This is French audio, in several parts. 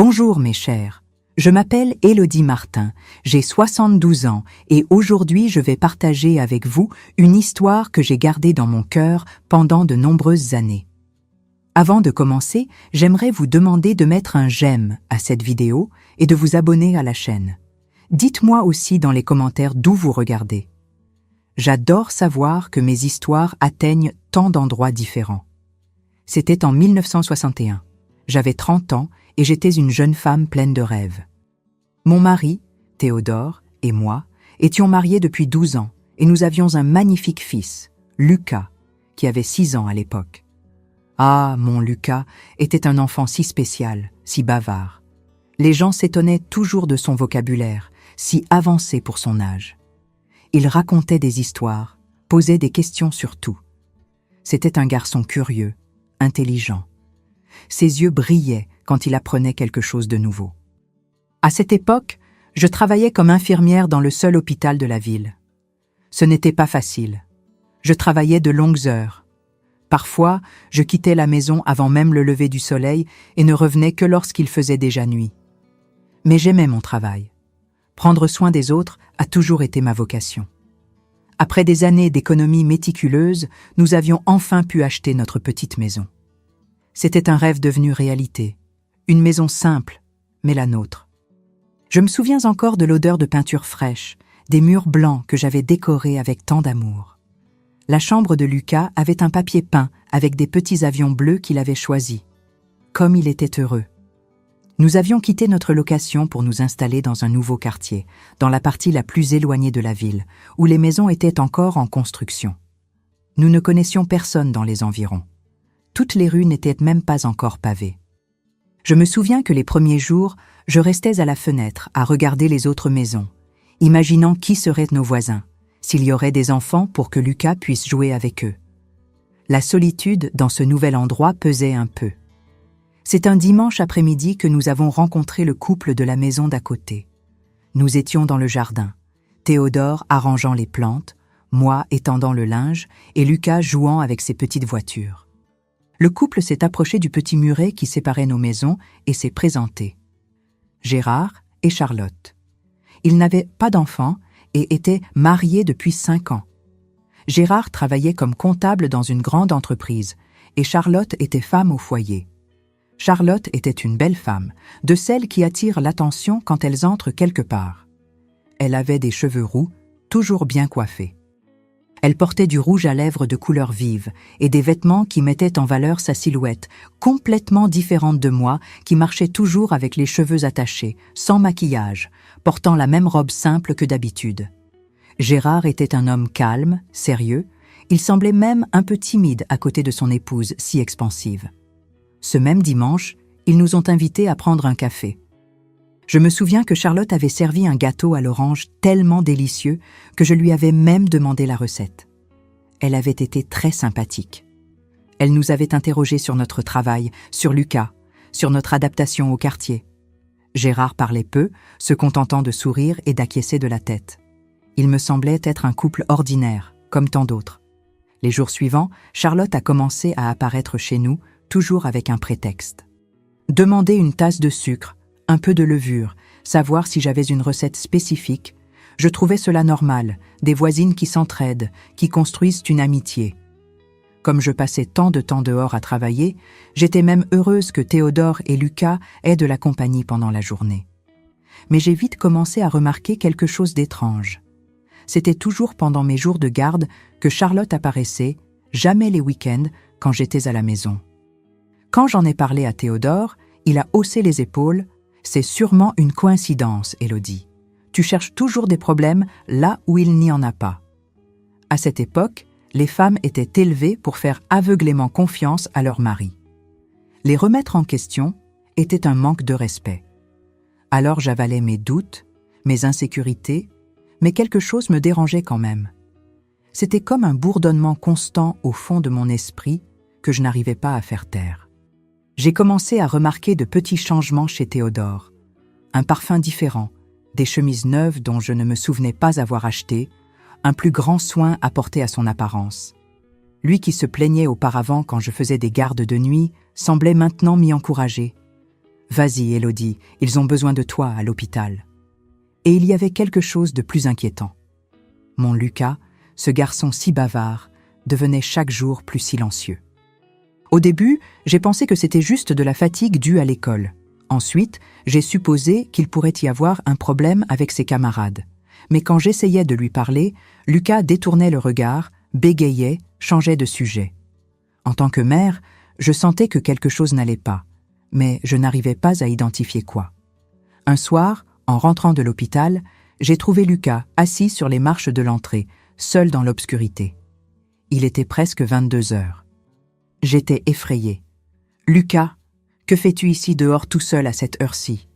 Bonjour mes chers, je m'appelle Élodie Martin, j'ai 72 ans et aujourd'hui je vais partager avec vous une histoire que j'ai gardée dans mon cœur pendant de nombreuses années. Avant de commencer, j'aimerais vous demander de mettre un j'aime à cette vidéo et de vous abonner à la chaîne. Dites-moi aussi dans les commentaires d'où vous regardez. J'adore savoir que mes histoires atteignent tant d'endroits différents. C'était en 1961. J'avais 30 ans et j'étais une jeune femme pleine de rêves. Mon mari, Théodore, et moi étions mariés depuis 12 ans et nous avions un magnifique fils, Lucas, qui avait 6 ans à l'époque. Ah, mon Lucas était un enfant si spécial, si bavard. Les gens s'étonnaient toujours de son vocabulaire, si avancé pour son âge. Il racontait des histoires, posait des questions sur tout. C'était un garçon curieux, intelligent. Ses yeux brillaient quand il apprenait quelque chose de nouveau. À cette époque, je travaillais comme infirmière dans le seul hôpital de la ville. Ce n'était pas facile. Je travaillais de longues heures. Parfois, je quittais la maison avant même le lever du soleil et ne revenais que lorsqu'il faisait déjà nuit. Mais j'aimais mon travail. Prendre soin des autres a toujours été ma vocation. Après des années d'économie méticuleuse, nous avions enfin pu acheter notre petite maison. C'était un rêve devenu réalité. Une maison simple, mais la nôtre. Je me souviens encore de l'odeur de peinture fraîche, des murs blancs que j'avais décorés avec tant d'amour. La chambre de Lucas avait un papier peint avec des petits avions bleus qu'il avait choisis. Comme il était heureux. Nous avions quitté notre location pour nous installer dans un nouveau quartier, dans la partie la plus éloignée de la ville, où les maisons étaient encore en construction. Nous ne connaissions personne dans les environs. Toutes les rues n'étaient même pas encore pavées. Je me souviens que les premiers jours, je restais à la fenêtre à regarder les autres maisons, imaginant qui seraient nos voisins, s'il y aurait des enfants pour que Lucas puisse jouer avec eux. La solitude dans ce nouvel endroit pesait un peu. C'est un dimanche après-midi que nous avons rencontré le couple de la maison d'à côté. Nous étions dans le jardin, Théodore arrangeant les plantes, moi étendant le linge et Lucas jouant avec ses petites voitures. Le couple s'est approché du petit muret qui séparait nos maisons et s'est présenté. Gérard et Charlotte. Ils n'avaient pas d'enfants et étaient mariés depuis 5 ans. Gérard travaillait comme comptable dans une grande entreprise et Charlotte était femme au foyer. Charlotte était une belle femme, de celles qui attirent l'attention quand elles entrent quelque part. Elle avait des cheveux roux, toujours bien coiffés. Elle portait du rouge à lèvres de couleur vive et des vêtements qui mettaient en valeur sa silhouette, complètement différente de moi, qui marchait toujours avec les cheveux attachés, sans maquillage, portant la même robe simple que d'habitude. Gérard était un homme calme, sérieux, il semblait même un peu timide à côté de son épouse si expansive. Ce même dimanche, ils nous ont invités à prendre un café. Je me souviens que Charlotte avait servi un gâteau à l'orange tellement délicieux que je lui avais même demandé la recette. Elle avait été très sympathique. Elle nous avait interrogés sur notre travail, sur Lucas, sur notre adaptation au quartier. Gérard parlait peu, se contentant de sourire et d'acquiescer de la tête. Il me semblait être un couple ordinaire, comme tant d'autres. Les jours suivants, Charlotte a commencé à apparaître chez nous, toujours avec un prétexte. Demander une tasse de sucre, un peu de levure, savoir si j'avais une recette spécifique, je trouvais cela normal, des voisines qui s'entraident, qui construisent une amitié. Comme je passais tant de temps dehors à travailler, j'étais même heureuse que Théodore et Lucas aient de la compagnie pendant la journée. Mais j'ai vite commencé à remarquer quelque chose d'étrange. C'était toujours pendant mes jours de garde que Charlotte apparaissait, jamais les week-ends quand j'étais à la maison. Quand j'en ai parlé à Théodore, il a haussé les épaules. C'est sûrement une coïncidence, Élodie. Tu cherches toujours des problèmes là où il n'y en a pas. À cette époque, les femmes étaient élevées pour faire aveuglément confiance à leur mari. Les remettre en question était un manque de respect. Alors j'avalais mes doutes, mes insécurités, mais quelque chose me dérangeait quand même. C'était comme un bourdonnement constant au fond de mon esprit que je n'arrivais pas à faire taire. J'ai commencé à remarquer de petits changements chez Théodore. Un parfum différent, des chemises neuves dont je ne me souvenais pas avoir acheté, un plus grand soin apporté à son apparence. Lui qui se plaignait auparavant quand je faisais des gardes de nuit, semblait maintenant m'y encourager. Vas-y, Élodie, ils ont besoin de toi à l'hôpital. » Et il y avait quelque chose de plus inquiétant. Mon Lucas, ce garçon si bavard, devenait chaque jour plus silencieux. Au début, j'ai pensé que c'était juste de la fatigue due à l'école. Ensuite, j'ai supposé qu'il pourrait y avoir un problème avec ses camarades. Mais quand j'essayais de lui parler, Lucas détournait le regard, bégayait, changeait de sujet. En tant que mère, je sentais que quelque chose n'allait pas, mais je n'arrivais pas à identifier quoi. Un soir, en rentrant de l'hôpital, j'ai trouvé Lucas assis sur les marches de l'entrée, seul dans l'obscurité. Il était presque 22 heures. J'étais effrayée. « Lucas, que fais-tu ici dehors tout seul à cette heure-ci »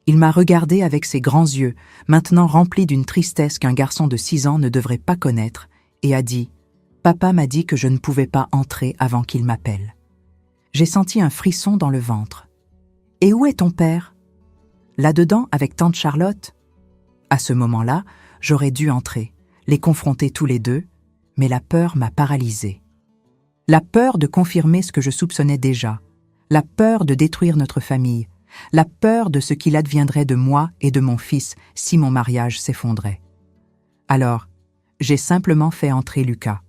Il m'a regardé avec ses grands yeux, maintenant remplis d'une tristesse qu'un garçon de 6 ans ne devrait pas connaître, et a dit « Papa m'a dit que je ne pouvais pas entrer avant qu'il m'appelle. » J'ai senti un frisson dans le ventre. « Et où est ton père ?»« Là-dedans avec tante Charlotte ?» À ce moment-là, j'aurais dû entrer, les confronter tous les deux, mais la peur m'a paralysée. La peur de confirmer ce que je soupçonnais déjà, la peur de détruire notre famille, la peur de ce qu'il adviendrait de moi et de mon fils si mon mariage s'effondrait. Alors, j'ai simplement fait entrer Lucas.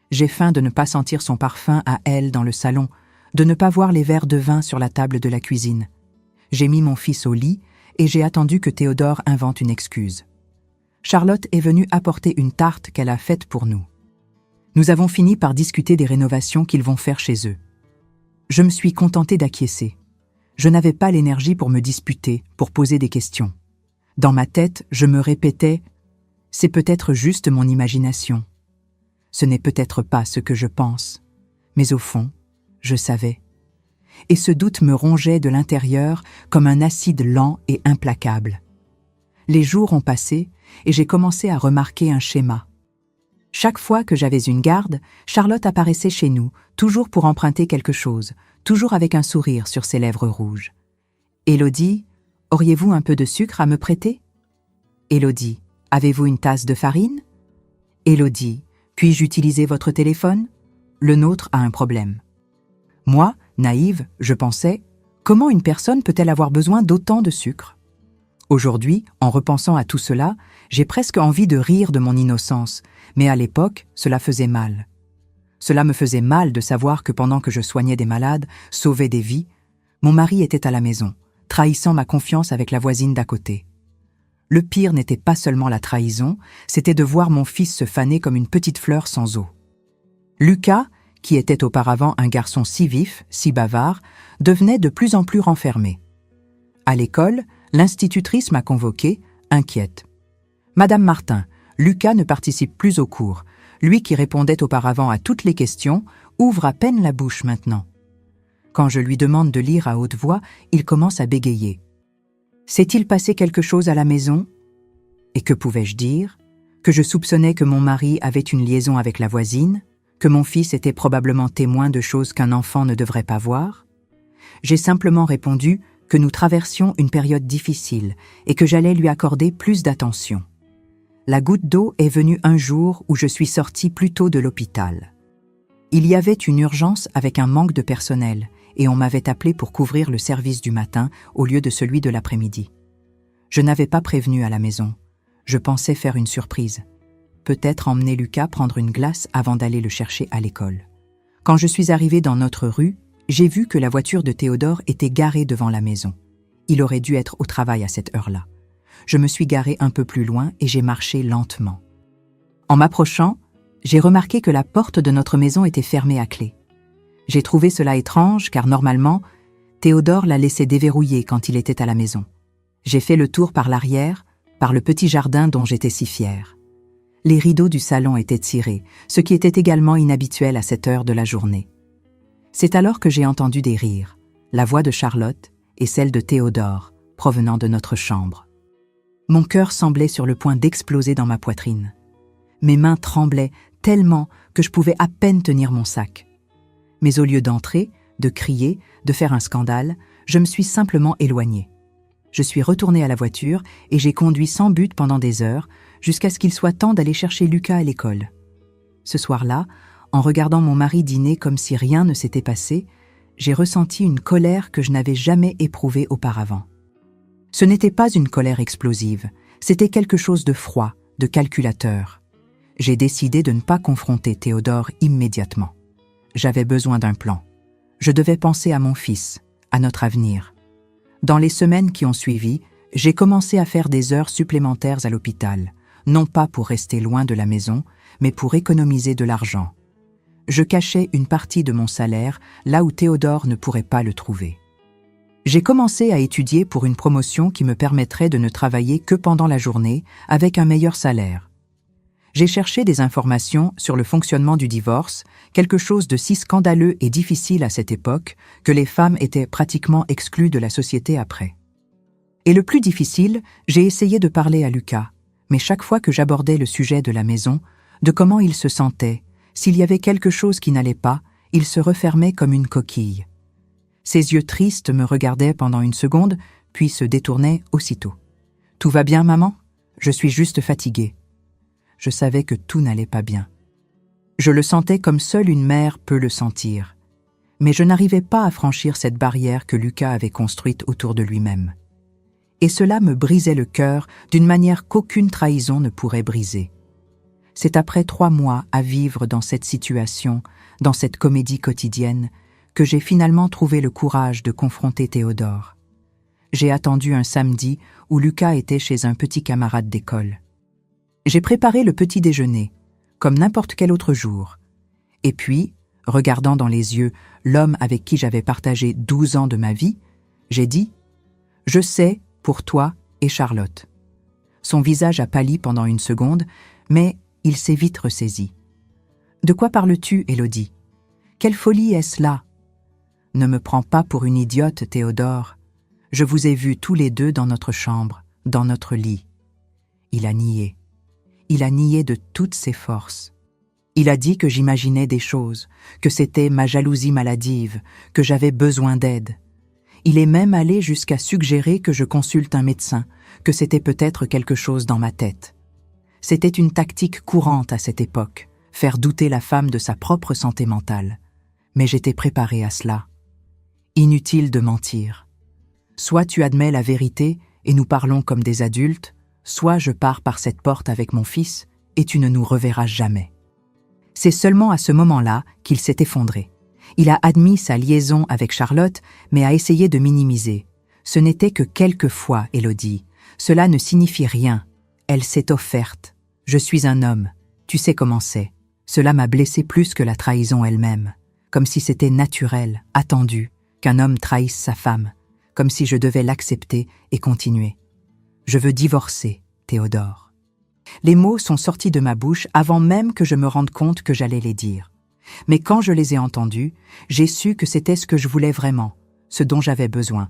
J'ai faim de ne pas sentir son parfum à elle dans le salon, de ne pas voir les verres de vin sur la table de la cuisine. J'ai mis mon fils au lit et j'ai attendu que Théodore invente une excuse. Charlotte est venue apporter une tarte qu'elle a faite pour nous. Nous avons fini par discuter des rénovations qu'ils vont faire chez eux. Je me suis contentée d'acquiescer. Je n'avais pas l'énergie pour me disputer, pour poser des questions. Dans ma tête, je me répétais « C'est peut-être juste mon imagination. Ce n'est peut-être pas ce que je pense. » Mais au fond, je savais. Et ce doute me rongeait de l'intérieur comme un acide lent et implacable. Les jours ont passé et j'ai commencé à remarquer un schéma. Chaque fois que j'avais une garde, Charlotte apparaissait chez nous, toujours pour emprunter quelque chose, toujours avec un sourire sur ses lèvres rouges. « Élodie, auriez-vous un peu de sucre à me prêter ?»« Élodie, avez-vous une tasse de farine ?»« Élodie, puis-je utiliser votre téléphone ? Le nôtre a un problème. » Moi, naïve, je pensais, comment une personne peut-elle avoir besoin d'autant de sucre ? Aujourd'hui, en repensant à tout cela, j'ai presque envie de rire de mon innocence, mais à l'époque, cela faisait mal. Cela me faisait mal de savoir que pendant que je soignais des malades, sauvais des vies, mon mari était à la maison, trahissant ma confiance avec la voisine d'à côté. Le pire n'était pas seulement la trahison, c'était de voir mon fils se faner comme une petite fleur sans eau. Lucas, qui était auparavant un garçon si vif, si bavard, devenait de plus en plus renfermé. À l'école, l'institutrice m'a convoquée, inquiète. « Madame Martin, Lucas ne participe plus aux cours. Lui qui répondait auparavant à toutes les questions, ouvre à peine la bouche maintenant. Quand je lui demande de lire à haute voix, il commence à bégayer. S'est-il passé quelque chose à la maison ? Et que pouvais-je dire ? Que je soupçonnais que mon mari avait une liaison avec la voisine ? Que mon fils était probablement témoin de choses qu'un enfant ne devrait pas voir ? J'ai simplement répondu que nous traversions une période difficile et que j'allais lui accorder plus d'attention. La goutte d'eau est venue un jour où je suis sortie plus tôt de l'hôpital. Il y avait une urgence avec un manque de personnel et on m'avait appelé pour couvrir le service du matin au lieu de celui de l'après-midi. Je n'avais pas prévenu à la maison. Je pensais faire une surprise. Peut-être emmener Lucas prendre une glace avant d'aller le chercher à l'école. Quand je suis arrivée dans notre rue, j'ai vu que la voiture de Théodore était garée devant la maison. Il aurait dû être au travail à cette heure-là. Je me suis garée un peu plus loin et j'ai marché lentement. En m'approchant, j'ai remarqué que la porte de notre maison était fermée à clé. J'ai trouvé cela étrange car normalement, Théodore la laissait déverrouiller quand il était à la maison. J'ai fait le tour par l'arrière, par le petit jardin dont j'étais si fière. Les rideaux du salon étaient tirés, ce qui était également inhabituel à cette heure de la journée. C'est alors que j'ai entendu des rires, la voix de Charlotte et celle de Théodore, provenant de notre chambre. Mon cœur semblait sur le point d'exploser dans ma poitrine. Mes mains tremblaient tellement que je pouvais à peine tenir mon sac. Mais au lieu d'entrer, de crier, de faire un scandale, je me suis simplement éloignée. Je suis retournée à la voiture et j'ai conduit sans but pendant des heures, jusqu'à ce qu'il soit temps d'aller chercher Lucas à l'école. Ce soir-là, en regardant mon mari dîner comme si rien ne s'était passé, j'ai ressenti une colère que je n'avais jamais éprouvée auparavant. Ce n'était pas une colère explosive, c'était quelque chose de froid, de calculateur. J'ai décidé de ne pas confronter Théodore immédiatement. J'avais besoin d'un plan. Je devais penser à mon fils, à notre avenir. Dans les semaines qui ont suivi, j'ai commencé à faire des heures supplémentaires à l'hôpital, non pas pour rester loin de la maison, mais pour économiser de l'argent. Je cachais une partie de mon salaire là où Théodore ne pourrait pas le trouver. J'ai commencé à étudier pour une promotion qui me permettrait de ne travailler que pendant la journée avec un meilleur salaire. J'ai cherché des informations sur le fonctionnement du divorce, quelque chose de si scandaleux et difficile à cette époque que les femmes étaient pratiquement exclues de la société après. Et le plus difficile, j'ai essayé de parler à Lucas, mais chaque fois que j'abordais le sujet de la maison, de comment il se sentait, s'il y avait quelque chose qui n'allait pas, il se refermait comme une coquille. Ses yeux tristes me regardaient pendant une seconde, puis se détournaient aussitôt. « Tout va bien, maman ? Je suis juste fatiguée. » Je savais que tout n'allait pas bien. Je le sentais comme seule une mère peut le sentir. Mais je n'arrivais pas à franchir cette barrière que Lucas avait construite autour de lui-même. Et cela me brisait le cœur d'une manière qu'aucune trahison ne pourrait briser. C'est après 3 mois à vivre dans cette situation, dans cette comédie quotidienne, que j'ai finalement trouvé le courage de confronter Théodore. J'ai attendu un samedi où Lucas était chez un petit camarade d'école. J'ai préparé le petit déjeuner, comme n'importe quel autre jour. Et puis, regardant dans les yeux l'homme avec qui j'avais partagé 12 ans de ma vie, j'ai dit « Je sais, pour toi et Charlotte ». Son visage a pâli pendant une seconde, mais il s'est vite ressaisi. « De quoi parles-tu, Élodie ? Quelle folie est-ce là ? Ne me prends pas pour une idiote, Théodore. Je vous ai vus tous les deux dans notre chambre, dans notre lit. » Il a nié. Il a nié de toutes ses forces. Il a dit que j'imaginais des choses, que c'était ma jalousie maladive, que j'avais besoin d'aide. Il est même allé jusqu'à suggérer que je consulte un médecin, que c'était peut-être quelque chose dans ma tête. C'était une tactique courante à cette époque, faire douter la femme de sa propre santé mentale. Mais j'étais préparée à cela. Inutile de mentir. Soit tu admets la vérité et nous parlons comme des adultes, soit je pars par cette porte avec mon fils et tu ne nous reverras jamais. C'est seulement à ce moment-là qu'il s'est effondré. Il a admis sa liaison avec Charlotte, mais a essayé de minimiser. Ce n'était que quelques fois, Élodie. Cela ne signifie rien. Elle s'est offerte. Je suis un homme. Tu sais comment c'est. Cela m'a blessé plus que la trahison elle-même. Comme si c'était naturel, attendu, qu'un homme trahisse sa femme. Comme si je devais l'accepter et continuer. Je veux divorcer, Théodore. Les mots sont sortis de ma bouche avant même que je me rende compte que j'allais les dire. Mais quand je les ai entendus, j'ai su que c'était ce que je voulais vraiment, ce dont j'avais besoin.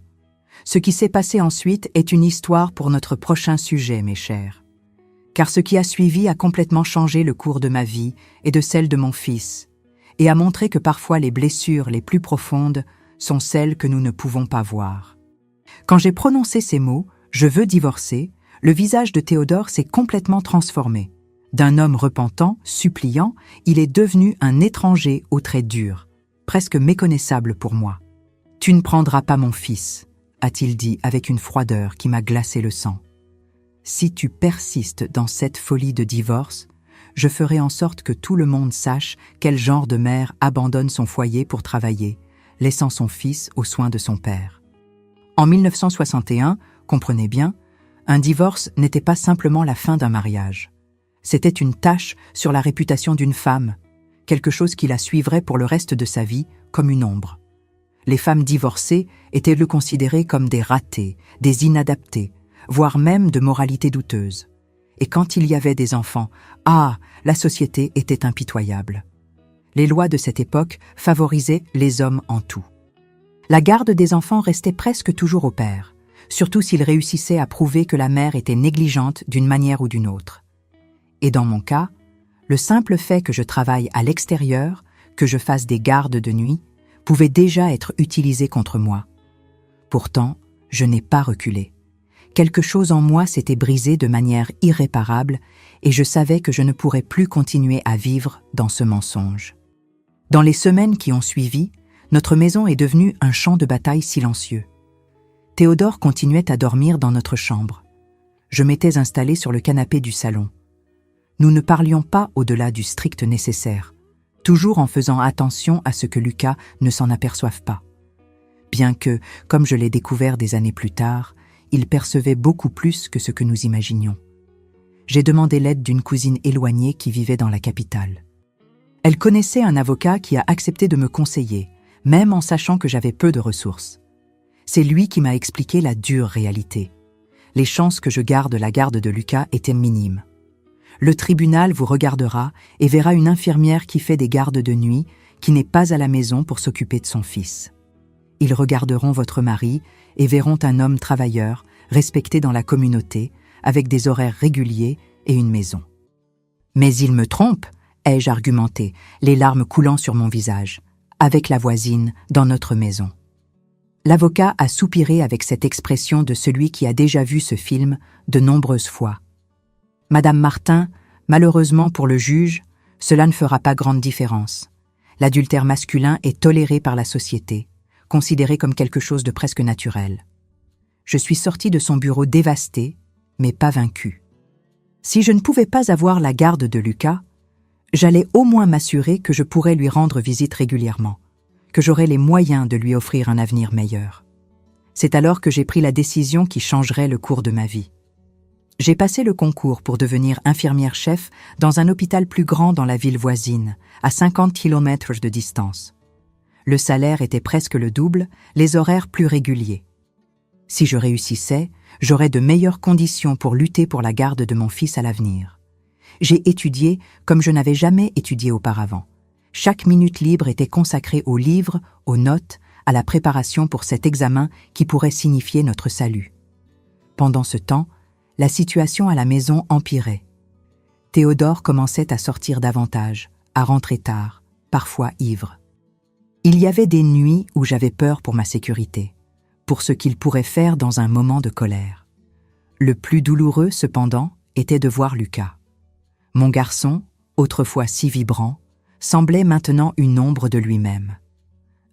Ce qui s'est passé ensuite est une histoire pour notre prochain sujet, mes chers. Car ce qui a suivi a complètement changé le cours de ma vie et de celle de mon fils, et a montré que parfois les blessures les plus profondes sont celles que nous ne pouvons pas voir. Quand j'ai prononcé ces mots, « Je veux divorcer », le visage de Théodore s'est complètement transformé. D'un homme repentant, suppliant, il est devenu un étranger aux traits durs, presque méconnaissable pour moi. « Tu ne prendras pas mon fils », a-t-il dit avec une froideur qui m'a glacé le sang. « Si tu persistes dans cette folie de divorce, je ferai en sorte que tout le monde sache quel genre de mère abandonne son foyer pour travailler, laissant son fils aux soins de son père. » En 1961, comprenez bien, un divorce n'était pas simplement la fin d'un mariage. C'était une tache sur la réputation d'une femme, quelque chose qui la suivrait pour le reste de sa vie comme une ombre. Les femmes divorcées étaient considérées comme des ratées, des inadaptées, voire même de moralité douteuse. Et quand il y avait des enfants, la société était impitoyable. Les lois de cette époque favorisaient les hommes en tout. La garde des enfants restait presque toujours au père, surtout s'il réussissait à prouver que la mère était négligente d'une manière ou d'une autre. Et dans mon cas, le simple fait que je travaille à l'extérieur, que je fasse des gardes de nuit, pouvait déjà être utilisé contre moi. Pourtant, je n'ai pas reculé. Quelque chose en moi s'était brisé de manière irréparable et je savais que je ne pourrais plus continuer à vivre dans ce mensonge. Dans les semaines qui ont suivi, Notre maison est devenue un champ de bataille silencieux. Théodore continuait à dormir dans notre chambre. Je m'étais installée sur le canapé du salon. Nous ne parlions pas au-delà du strict nécessaire, toujours en faisant attention à ce que Lucas ne s'en aperçoive pas. Bien que, comme je l'ai découvert des années plus tard, il percevait beaucoup plus que ce que nous imaginions. J'ai demandé l'aide d'une cousine éloignée qui vivait dans la capitale. Elle connaissait un avocat qui a accepté de me conseiller, même en sachant que j'avais peu de ressources. C'est lui qui m'a expliqué la dure réalité. Les chances que je garde la garde de Lucas étaient minimes. Le tribunal vous regardera et verra une infirmière qui fait des gardes de nuit, qui n'est pas à la maison pour s'occuper de son fils. Ils regarderont votre mari et verront un homme travailleur, respecté dans la communauté, avec des horaires réguliers et une maison. Mais il me trompe, ai-je argumenté, les larmes coulant sur mon visage, avec la voisine, dans notre maison. L'avocat a soupiré avec cette expression de celui qui a déjà vu ce film de nombreuses fois. Madame Martin, malheureusement pour le juge, cela ne fera pas grande différence. L'adultère masculin est toléré par la société, considéré comme quelque chose de presque naturel. Je suis sortie de son bureau dévastée, mais pas vaincue. Si je ne pouvais pas avoir la garde de Lucas, j'allais au moins m'assurer que je pourrais lui rendre visite régulièrement, que j'aurais les moyens de lui offrir un avenir meilleur. C'est alors que j'ai pris la décision qui changerait le cours de ma vie. J'ai passé le concours pour devenir infirmière-chef dans un hôpital plus grand dans la ville voisine, à 50 km de distance. Le salaire était presque le double, les horaires plus réguliers. Si je réussissais, j'aurais de meilleures conditions pour lutter pour la garde de mon fils à l'avenir. J'ai étudié comme je n'avais jamais étudié auparavant. Chaque minute libre était consacrée aux livres, aux notes, à la préparation pour cet examen qui pourrait signifier notre salut. Pendant ce temps, la situation à la maison empirait. Théodore commençait à sortir davantage, à rentrer tard, parfois ivre. Il y avait des nuits où j'avais peur pour ma sécurité, pour ce qu'il pourrait faire dans un moment de colère. Le plus douloureux, cependant, était de voir Lucas. Mon garçon, autrefois si vibrant, semblait maintenant une ombre de lui-même.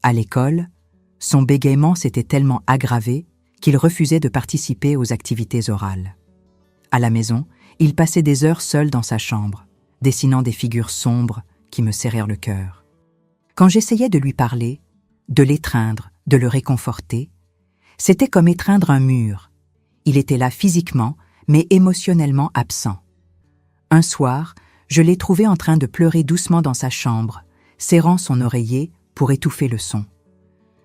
À l'école, son bégaiement s'était tellement aggravé qu'il refusait de participer aux activités orales. À la maison, il passait des heures seul dans sa chambre, dessinant des figures sombres qui me serrèrent le cœur. Quand j'essayais de lui parler, de l'étreindre, de le réconforter, c'était comme étreindre un mur. Il était là physiquement, mais émotionnellement absent. Un soir, je l'ai trouvé en train de pleurer doucement dans sa chambre, serrant son oreiller pour étouffer le son.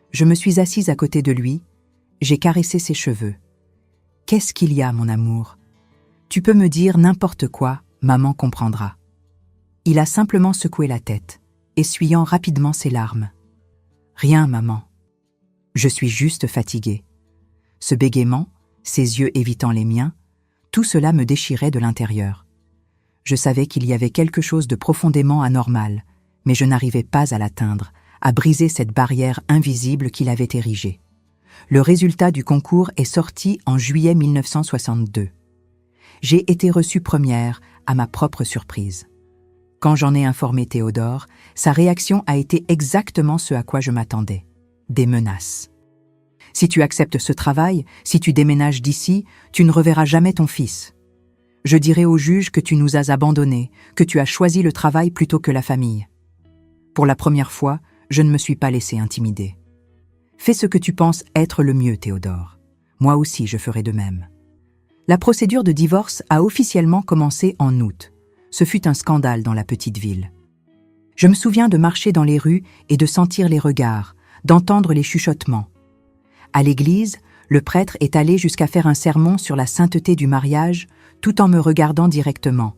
Je me suis assise à côté de lui, j'ai caressé ses cheveux. « Qu'est-ce qu'il y a, mon amour ? Tu peux me dire n'importe quoi, maman comprendra. » Il a simplement secoué la tête, essuyant rapidement ses larmes. « Rien, maman. Je suis juste fatiguée. » Ce bégaiement, ses yeux évitant les miens, tout cela me déchirait de l'intérieur. Je savais qu'il y avait quelque chose de profondément anormal, mais je n'arrivais pas à l'atteindre, à briser cette barrière invisible qu'il avait érigée. Le résultat du concours est sorti en juillet 1962. J'ai été reçue première, à ma propre surprise. Quand j'en ai informé Théodore, sa réaction a été exactement ce à quoi je m'attendais. Des menaces. « Si tu acceptes ce travail, si tu déménages d'ici, tu ne reverras jamais ton fils. Je dirai au juge que tu nous as abandonnés, que tu as choisi le travail plutôt que la famille. » Pour la première fois, je ne me suis pas laissé intimider. « Fais ce que tu penses être le mieux, Théodore. Moi aussi, je ferai de même. » La procédure de divorce a officiellement commencé en août. Ce fut un scandale dans la petite ville. Je me souviens de marcher dans les rues et de sentir les regards, d'entendre les chuchotements. À l'église, le prêtre est allé jusqu'à faire un sermon sur la sainteté du mariage, tout en me regardant directement.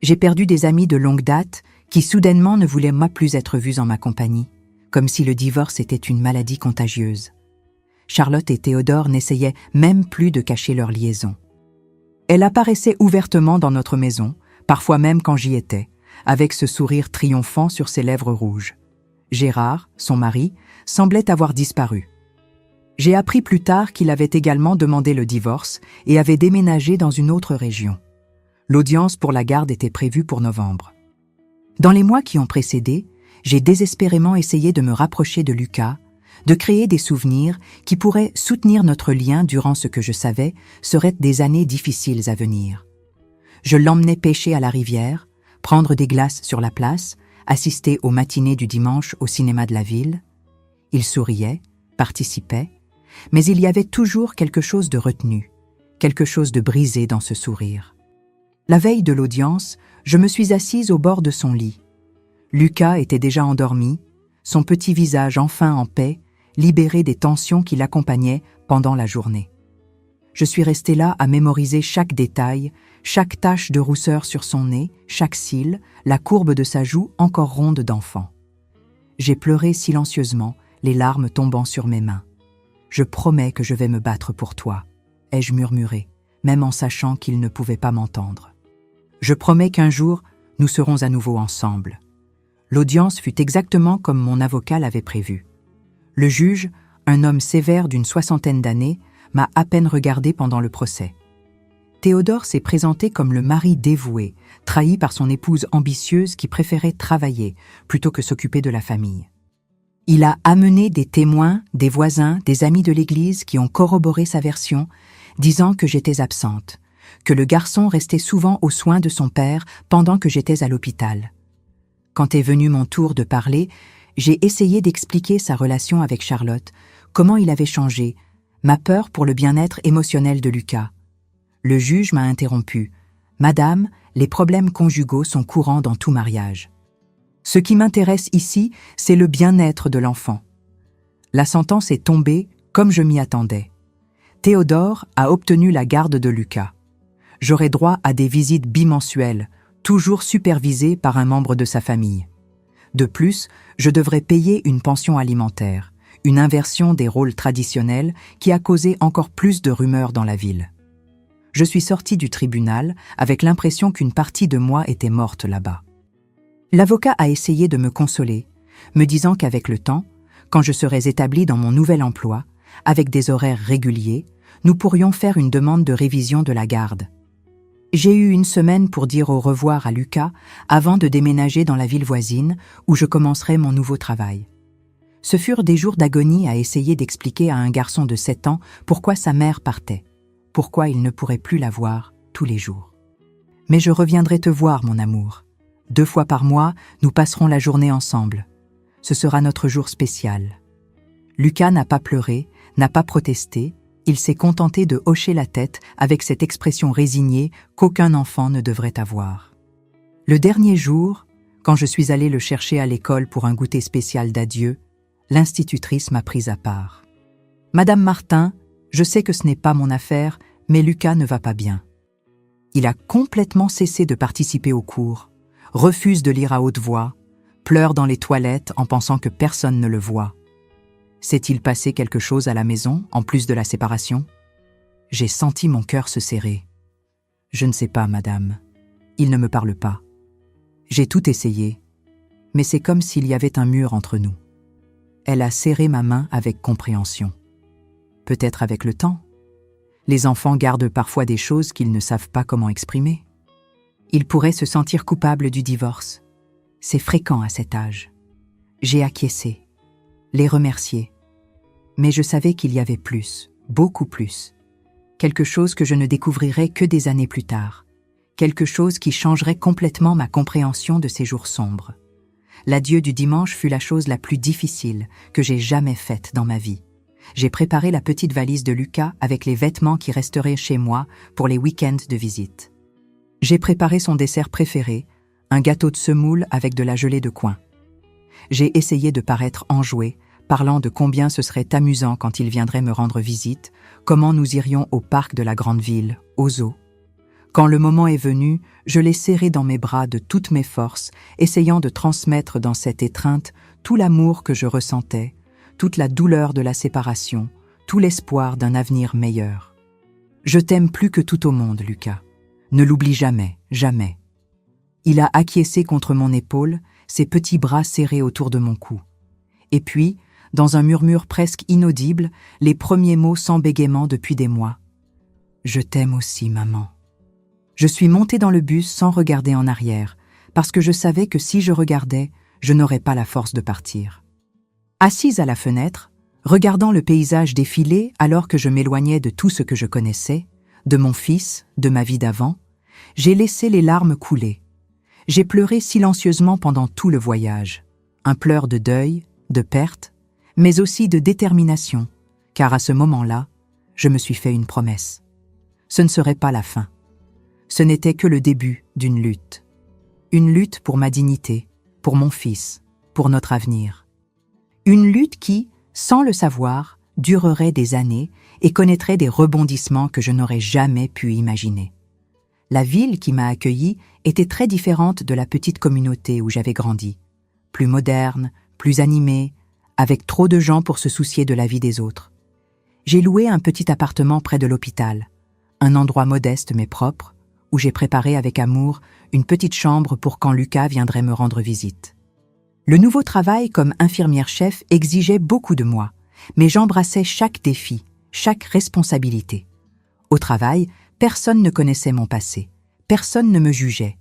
J'ai perdu des amis de longue date qui soudainement ne voulaient moi plus être vus en ma compagnie, comme si le divorce était une maladie contagieuse. Charlotte et Théodore n'essayaient même plus de cacher leur liaison. Elle apparaissait ouvertement dans notre maison, parfois même quand j'y étais, avec ce sourire triomphant sur ses lèvres rouges. Gérard, son mari, semblait avoir disparu. J'ai appris plus tard qu'il avait également demandé le divorce et avait déménagé dans une autre région. L'audience pour la garde était prévue pour novembre. Dans les mois qui ont précédé, J'ai désespérément essayé de me rapprocher de Lucas, de créer des souvenirs qui pourraient soutenir notre lien durant ce que je savais seraient des années difficiles à venir. Je l'emmenais pêcher à la rivière, prendre des glaces sur la place, assister aux matinées du dimanche au cinéma de la ville. Il souriait, participait, mais il y avait toujours quelque chose de retenu, quelque chose de brisé dans ce sourire. La veille de l'audience, je me suis assise au bord de son lit. Lucas était déjà endormi, son petit visage enfin en paix, libéré des tensions qui l'accompagnaient pendant la journée. Je suis restée là à mémoriser chaque détail, chaque tache de rousseur sur son nez, chaque cil, la courbe de sa joue encore ronde d'enfant. J'ai pleuré silencieusement, les larmes tombant sur mes mains. « Je promets que je vais me battre pour toi », ai-je murmuré, même en sachant qu'il ne pouvait pas m'entendre. « Je promets qu'un jour, nous serons à nouveau ensemble. » L'audience fut exactement comme mon avocat l'avait prévu. Le juge, un homme sévère d'une 60aine d'années, m'a à peine regardé pendant le procès. Théodore s'est présenté comme le mari dévoué, trahi par son épouse ambitieuse qui préférait travailler plutôt que s'occuper de la famille. Il a amené des témoins, des voisins, des amis de l'église qui ont corroboré sa version, disant que j'étais absente, que le garçon restait souvent aux soins de son père pendant que j'étais à l'hôpital. Quand est venu mon tour de parler, j'ai essayé d'expliquer sa relation avec Charlotte, comment il avait changé, ma peur pour le bien-être émotionnel de Lucas. Le juge m'a interrompu. « Madame, les problèmes conjugaux sont courants dans tout mariage. Ce qui m'intéresse ici, c'est le bien-être de l'enfant. » La sentence est tombée comme je m'y attendais. Théodore a obtenu la garde de Lucas. J'aurai droit à des visites bimensuelles, toujours supervisées par un membre de sa famille. De plus, je devrais payer une pension alimentaire, une inversion des rôles traditionnels qui a causé encore plus de rumeurs dans la ville. Je suis sortie du tribunal avec l'impression qu'une partie de moi était morte là-bas. L'avocat a essayé de me consoler, me disant qu'avec le temps, quand je serais établie dans mon nouvel emploi, avec des horaires réguliers, nous pourrions faire une demande de révision de la garde. J'ai eu une semaine pour dire au revoir à Lucas avant de déménager dans la ville voisine où je commencerai mon nouveau travail. Ce furent des jours d'agonie à essayer d'expliquer à un garçon de 7 ans pourquoi sa mère partait, pourquoi il ne pourrait plus la voir tous les jours. Mais je reviendrai te voir, mon amour. 2 fois par mois, nous passerons la journée ensemble. Ce sera notre jour spécial. Lucas n'a pas pleuré, n'a pas protesté, il s'est contenté de hocher la tête avec cette expression résignée qu'aucun enfant ne devrait avoir. Le dernier jour, quand je suis allée le chercher à l'école pour un goûter spécial d'adieu, l'institutrice m'a prise à part. « Madame Martin, je sais que ce n'est pas mon affaire, mais Lucas ne va pas bien. Il a complètement cessé de participer aux cours, refuse de lire à haute voix, pleure dans les toilettes en pensant que personne ne le voit. S'est-il passé quelque chose à la maison, en plus de la séparation ? J'ai senti mon cœur se serrer. Je ne sais pas, madame. Il ne me parle pas. J'ai tout essayé, mais c'est comme s'il y avait un mur entre nous. Elle a serré ma main avec compréhension. Peut-être avec le temps. Les enfants gardent parfois des choses qu'ils ne savent pas comment exprimer. Ils pourraient se sentir coupables du divorce. C'est fréquent à cet âge. J'ai acquiescé, les remercié. Mais je savais qu'il y avait plus, beaucoup plus. Quelque chose que je ne découvrirais que des années plus tard. Quelque chose qui changerait complètement ma compréhension de ces jours sombres. L'adieu du dimanche fut la chose la plus difficile que j'ai jamais faite dans ma vie. J'ai préparé la petite valise de Lucas avec les vêtements qui resteraient chez moi pour les week-ends de visite. J'ai préparé son dessert préféré, un gâteau de semoule avec de la gelée de coin. J'ai essayé de paraître enjouée, parlant de combien ce serait amusant quand il viendrait me rendre visite, comment nous irions au parc de la grande ville, au zoo. Quand le moment est venu, je l'ai serré dans mes bras de toutes mes forces, essayant de transmettre dans cette étreinte tout l'amour que je ressentais, toute la douleur de la séparation, tout l'espoir d'un avenir meilleur. Je t'aime plus que tout au monde, Lucas. Ne l'oublie jamais, jamais. Il a acquiescé contre mon épaule, ses petits bras serrés autour de mon cou. Et puis, dans un murmure presque inaudible, les premiers mots sans bégaiement depuis des mois. « Je t'aime aussi, maman. » Je suis montée dans le bus sans regarder en arrière, parce que je savais que si je regardais, je n'aurais pas la force de partir. Assise à la fenêtre, regardant le paysage défiler alors que je m'éloignais de tout ce que je connaissais, de mon fils, de ma vie d'avant, j'ai laissé les larmes couler. J'ai pleuré silencieusement pendant tout le voyage, un pleur de deuil, de perte, mais aussi de détermination, car à ce moment-là, je me suis fait une promesse. Ce ne serait pas la fin. Ce n'était que le début d'une lutte. Une lutte pour ma dignité, pour mon fils, pour notre avenir. Une lutte qui, sans le savoir, durerait des années et connaîtrait des rebondissements que je n'aurais jamais pu imaginer. La ville qui m'a accueilli était très différente de la petite communauté où j'avais grandi. Plus moderne, plus animée, avec trop de gens pour se soucier de la vie des autres. J'ai loué un petit appartement près de l'hôpital, un endroit modeste mais propre, où j'ai préparé avec amour une petite chambre pour quand Lucas viendrait me rendre visite. Le nouveau travail comme infirmière-chef exigeait beaucoup de moi, mais j'embrassais chaque défi, chaque responsabilité. Au travail, personne ne connaissait mon passé, personne ne me jugeait.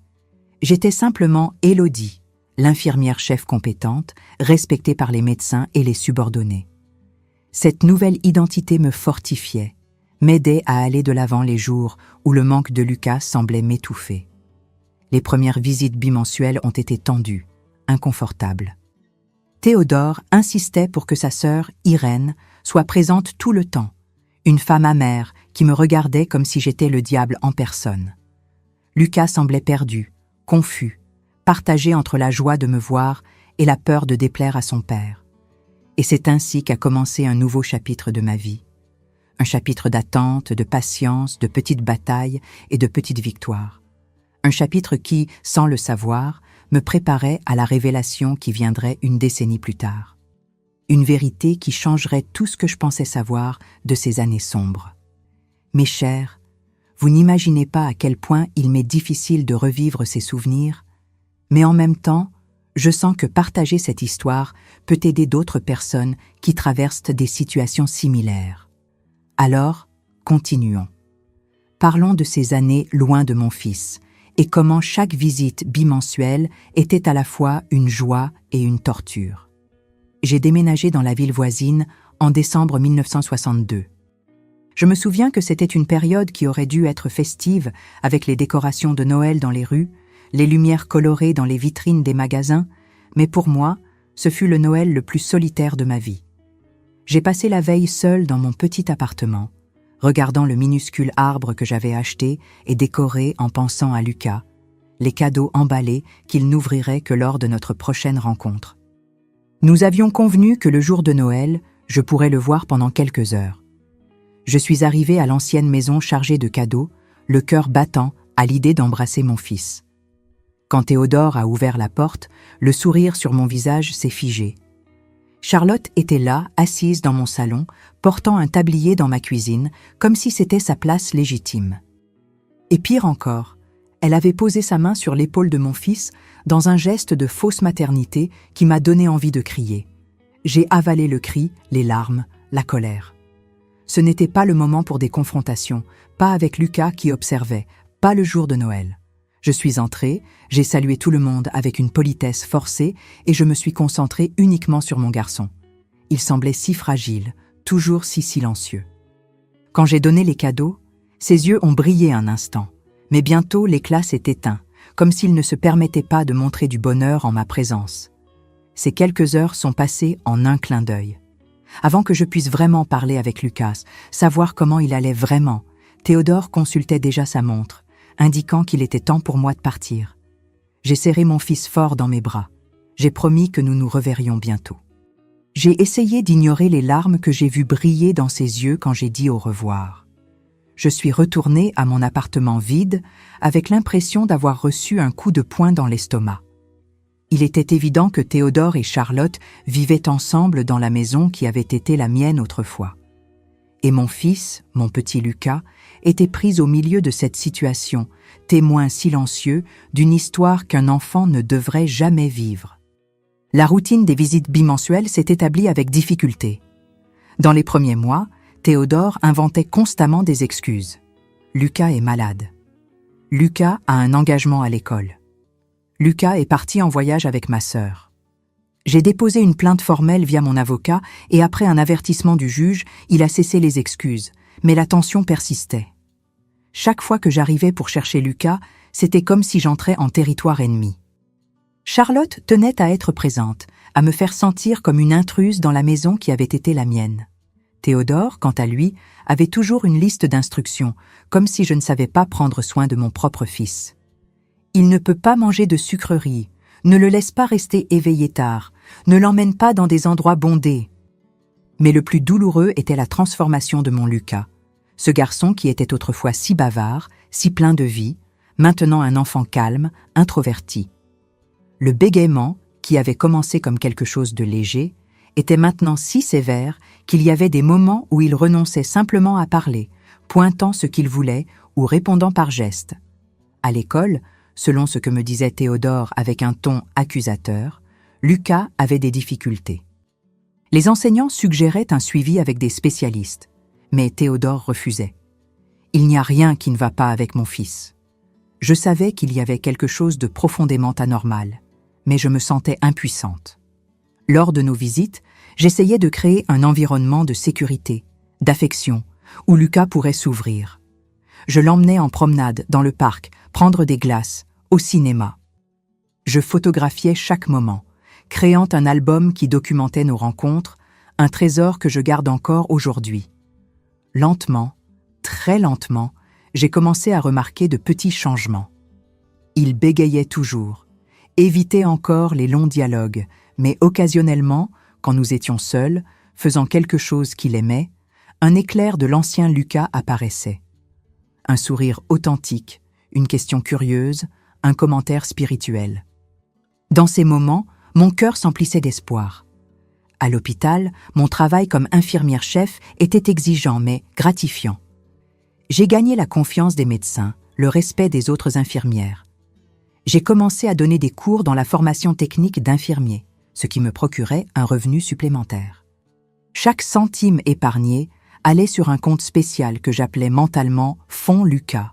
J'étais simplement Élodie, l'infirmière-chef compétente, respectée par les médecins et les subordonnés. Cette nouvelle identité me fortifiait, m'aidait à aller de l'avant les jours où le manque de Lucas semblait m'étouffer. Les premières visites bimensuelles ont été tendues, inconfortables. Théodore insistait pour que sa sœur, Irène, soit présente tout le temps, une femme amère qui me regardait comme si j'étais le diable en personne. Lucas semblait perdu, confus, partagé entre la joie de me voir et la peur de déplaire à son père. Et c'est ainsi qu'a commencé un nouveau chapitre de ma vie. Un chapitre d'attente, de patience, de petites batailles et de petites victoires. Un chapitre qui, sans le savoir, me préparait à la révélation qui viendrait une décennie plus tard. Une vérité qui changerait tout ce que je pensais savoir de ces années sombres. Mes chers, vous n'imaginez pas à quel point il m'est difficile de revivre ces souvenirs, mais en même temps, je sens que partager cette histoire peut aider d'autres personnes qui traversent des situations similaires. Alors, continuons. Parlons de ces années loin de mon fils et comment chaque visite bimensuelle était à la fois une joie et une torture. J'ai déménagé dans la ville voisine en décembre 1962. Je me souviens que c'était une période qui aurait dû être festive avec les décorations de Noël dans les rues, les lumières colorées dans les vitrines des magasins, mais pour moi, ce fut le Noël le plus solitaire de ma vie. J'ai passé la veille seule dans mon petit appartement, regardant le minuscule arbre que j'avais acheté et décoré en pensant à Lucas, les cadeaux emballés qu'il n'ouvrirait que lors de notre prochaine rencontre. Nous avions convenu que le jour de Noël, je pourrais le voir pendant quelques heures. Je suis arrivée à l'ancienne maison chargée de cadeaux, le cœur battant à l'idée d'embrasser mon fils. Quand Théodore a ouvert la porte, le sourire sur mon visage s'est figé. Charlotte était là, assise dans mon salon, portant un tablier dans ma cuisine, comme si c'était sa place légitime. Et pire encore, elle avait posé sa main sur l'épaule de mon fils dans un geste de fausse maternité qui m'a donné envie de crier. J'ai avalé le cri, les larmes, la colère. Ce n'était pas le moment pour des confrontations, pas avec Lucas qui observait, pas le jour de Noël. Je suis entrée, j'ai salué tout le monde avec une politesse forcée et je me suis concentrée uniquement sur mon garçon. Il semblait si fragile, toujours si silencieux. Quand j'ai donné les cadeaux, ses yeux ont brillé un instant, mais bientôt l'éclat s'est éteint, comme s'il ne se permettait pas de montrer du bonheur en ma présence. Ces quelques heures sont passées en un clin d'œil. Avant que je puisse vraiment parler avec Lucas, savoir comment il allait vraiment, Théodore consultait déjà sa montre, indiquant qu'il était temps pour moi de partir. J'ai serré mon fils fort dans mes bras. J'ai promis que nous nous reverrions bientôt. J'ai essayé d'ignorer les larmes que j'ai vues briller dans ses yeux quand j'ai dit au revoir. Je suis retournée à mon appartement vide avec l'impression d'avoir reçu un coup de poing dans l'estomac. Il était évident que Théodore et Charlotte vivaient ensemble dans la maison qui avait été la mienne autrefois. Et mon fils, mon petit Lucas, était pris au milieu de cette situation, témoin silencieux d'une histoire qu'un enfant ne devrait jamais vivre. La routine des visites bimensuelles s'est établie avec difficulté. Dans les premiers mois, Théodore inventait constamment des excuses. Lucas est malade. Lucas a un engagement à l'école. Lucas est parti en voyage avec ma sœur. J'ai déposé une plainte formelle via mon avocat et après un avertissement du juge, il a cessé les excuses, mais la tension persistait. Chaque fois que j'arrivais pour chercher Lucas, c'était comme si j'entrais en territoire ennemi. Charlotte tenait à être présente, à me faire sentir comme une intruse dans la maison qui avait été la mienne. Théodore, quant à lui, avait toujours une liste d'instructions, comme si je ne savais pas prendre soin de mon propre fils. Il ne peut pas manger de sucreries, ne le laisse pas rester éveillé tard, ne l'emmène pas dans des endroits bondés. Mais le plus douloureux était la transformation de mon Lucas, ce garçon qui était autrefois si bavard, si plein de vie, maintenant un enfant calme, introverti. Le bégaiement, qui avait commencé comme quelque chose de léger, était maintenant si sévère qu'il y avait des moments où il renonçait simplement à parler, pointant ce qu'il voulait ou répondant par geste. À l'école, selon ce que me disait Théodore avec un ton accusateur, Lucas avait des difficultés. Les enseignants suggéraient un suivi avec des spécialistes, mais Théodore refusait. « Il n'y a rien qui ne va pas avec mon fils. » Je savais qu'il y avait quelque chose de profondément anormal, mais je me sentais impuissante. Lors de nos visites, j'essayais de créer un environnement de sécurité, d'affection, où Lucas pourrait s'ouvrir. Je l'emmenais en promenade, dans le parc, prendre des glaces, au cinéma. Je photographiais chaque moment, créant un album qui documentait nos rencontres, un trésor que je garde encore aujourd'hui. Lentement, très lentement, j'ai commencé à remarquer de petits changements. Il bégayait toujours, évitait encore les longs dialogues, mais occasionnellement, quand nous étions seuls, faisant quelque chose qu'il aimait, un éclair de l'ancien Lucas apparaissait. Un sourire authentique, une question curieuse, un commentaire spirituel. Dans ces moments, mon cœur s'emplissait d'espoir. À l'hôpital, mon travail comme infirmière-chef était exigeant mais gratifiant. J'ai gagné la confiance des médecins, le respect des autres infirmières. J'ai commencé à donner des cours dans la formation technique d'infirmier, ce qui me procurait un revenu supplémentaire. Chaque centime épargné allait sur un compte spécial que j'appelais mentalement « Fonds Lucas »,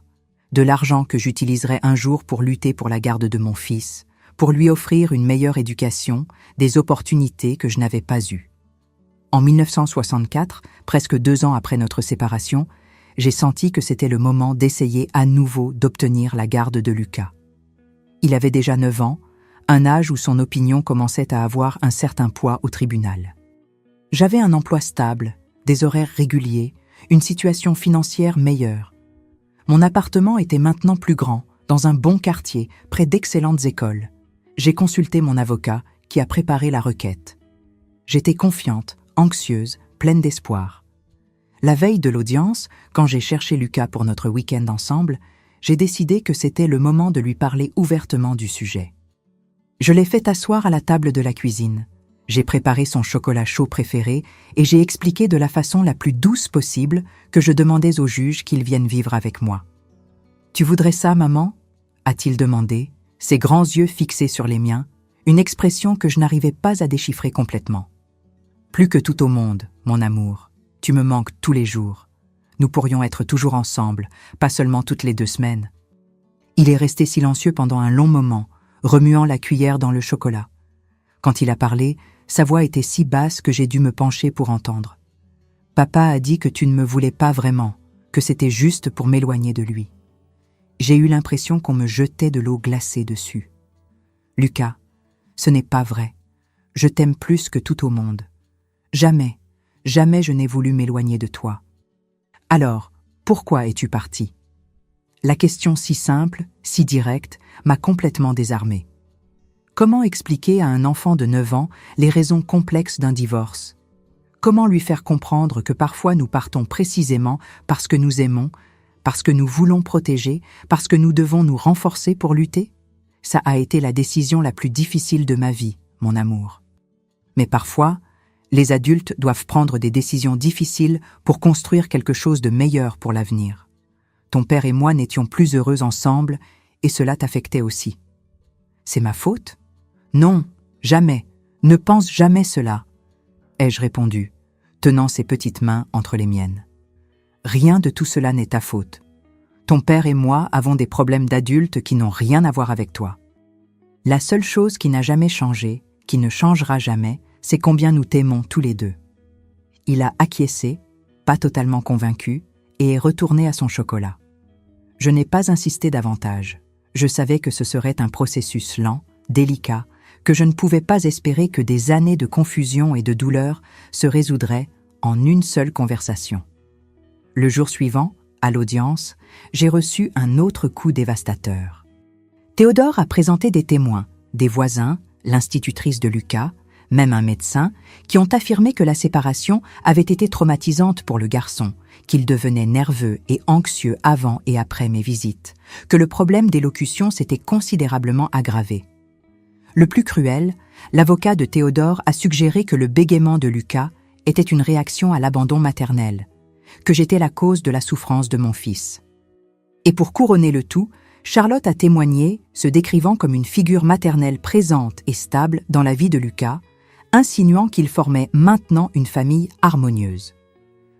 de l'argent que j'utiliserais un jour pour lutter pour la garde de mon fils, pour lui offrir une meilleure éducation, des opportunités que je n'avais pas eues. En 1964, presque 2 ans après notre séparation, j'ai senti que c'était le moment d'essayer à nouveau d'obtenir la garde de Lucas. Il avait déjà 9 ans, un âge où son opinion commençait à avoir un certain poids au tribunal. J'avais un emploi stable, des horaires réguliers, une situation financière meilleure. Mon appartement était maintenant plus grand, dans un bon quartier, près d'excellentes écoles. J'ai consulté mon avocat, qui a préparé la requête. J'étais confiante, anxieuse, pleine d'espoir. La veille de l'audience, quand j'ai cherché Lucas pour notre week-end ensemble, j'ai décidé que c'était le moment de lui parler ouvertement du sujet. Je l'ai fait asseoir à la table de la cuisine. J'ai préparé son chocolat chaud préféré et j'ai expliqué de la façon la plus douce possible que je demandais au juge qu'il vienne vivre avec moi. « Tu voudrais ça, maman ?» a-t-il demandé, ses grands yeux fixés sur les miens, une expression que je n'arrivais pas à déchiffrer complètement. « Plus que tout au monde, mon amour, tu me manques tous les jours. Nous pourrions être toujours ensemble, pas seulement toutes les 2 semaines. » Il est resté silencieux pendant un long moment, remuant la cuillère dans le chocolat. Quand il a parlé, sa voix était si basse que j'ai dû me pencher pour entendre. « Papa a dit que tu ne me voulais pas vraiment, que c'était juste pour m'éloigner de lui. » J'ai eu l'impression qu'on me jetait de l'eau glacée dessus. « Lucas, ce n'est pas vrai. Je t'aime plus que tout au monde. Jamais, jamais je n'ai voulu m'éloigner de toi. Alors, pourquoi es-tu parti ?» La question si simple, si directe, m'a complètement désarmée. Comment expliquer à un enfant de 9 ans les raisons complexes d'un divorce? Comment lui faire comprendre que parfois nous partons précisément parce que nous aimons, parce que nous voulons protéger, parce que nous devons nous renforcer pour lutter? Ça a été la décision la plus difficile de ma vie, mon amour. Mais parfois, les adultes doivent prendre des décisions difficiles pour construire quelque chose de meilleur pour l'avenir. Ton père et moi n'étions plus heureux ensemble et cela t'affectait aussi. C'est ma faute? Non, jamais, ne pense jamais cela, ai-je répondu, tenant ses petites mains entre les miennes. Rien de tout cela n'est ta faute. Ton père et moi avons des problèmes d'adultes qui n'ont rien à voir avec toi. La seule chose qui n'a jamais changé, qui ne changera jamais, c'est combien nous t'aimons tous les deux. » Il a acquiescé, pas totalement convaincu, et est retourné à son chocolat. Je n'ai pas insisté davantage. Je savais que ce serait un processus lent, délicat, que je ne pouvais pas espérer que des années de confusion et de douleur se résoudraient en une seule conversation. Le jour suivant, à l'audience, j'ai reçu un autre coup dévastateur. Théodore a présenté des témoins, des voisins, l'institutrice de Lucas, même un médecin, qui ont affirmé que la séparation avait été traumatisante pour le garçon, qu'il devenait nerveux et anxieux avant et après mes visites, que le problème d'élocution s'était considérablement aggravé. Le plus cruel, l'avocat de Théodore a suggéré que le bégaiement de Lucas était une réaction à l'abandon maternel, que j'étais la cause de la souffrance de mon fils. Et pour couronner le tout, Charlotte a témoigné, se décrivant comme une figure maternelle présente et stable dans la vie de Lucas, insinuant qu'il formait maintenant une famille harmonieuse.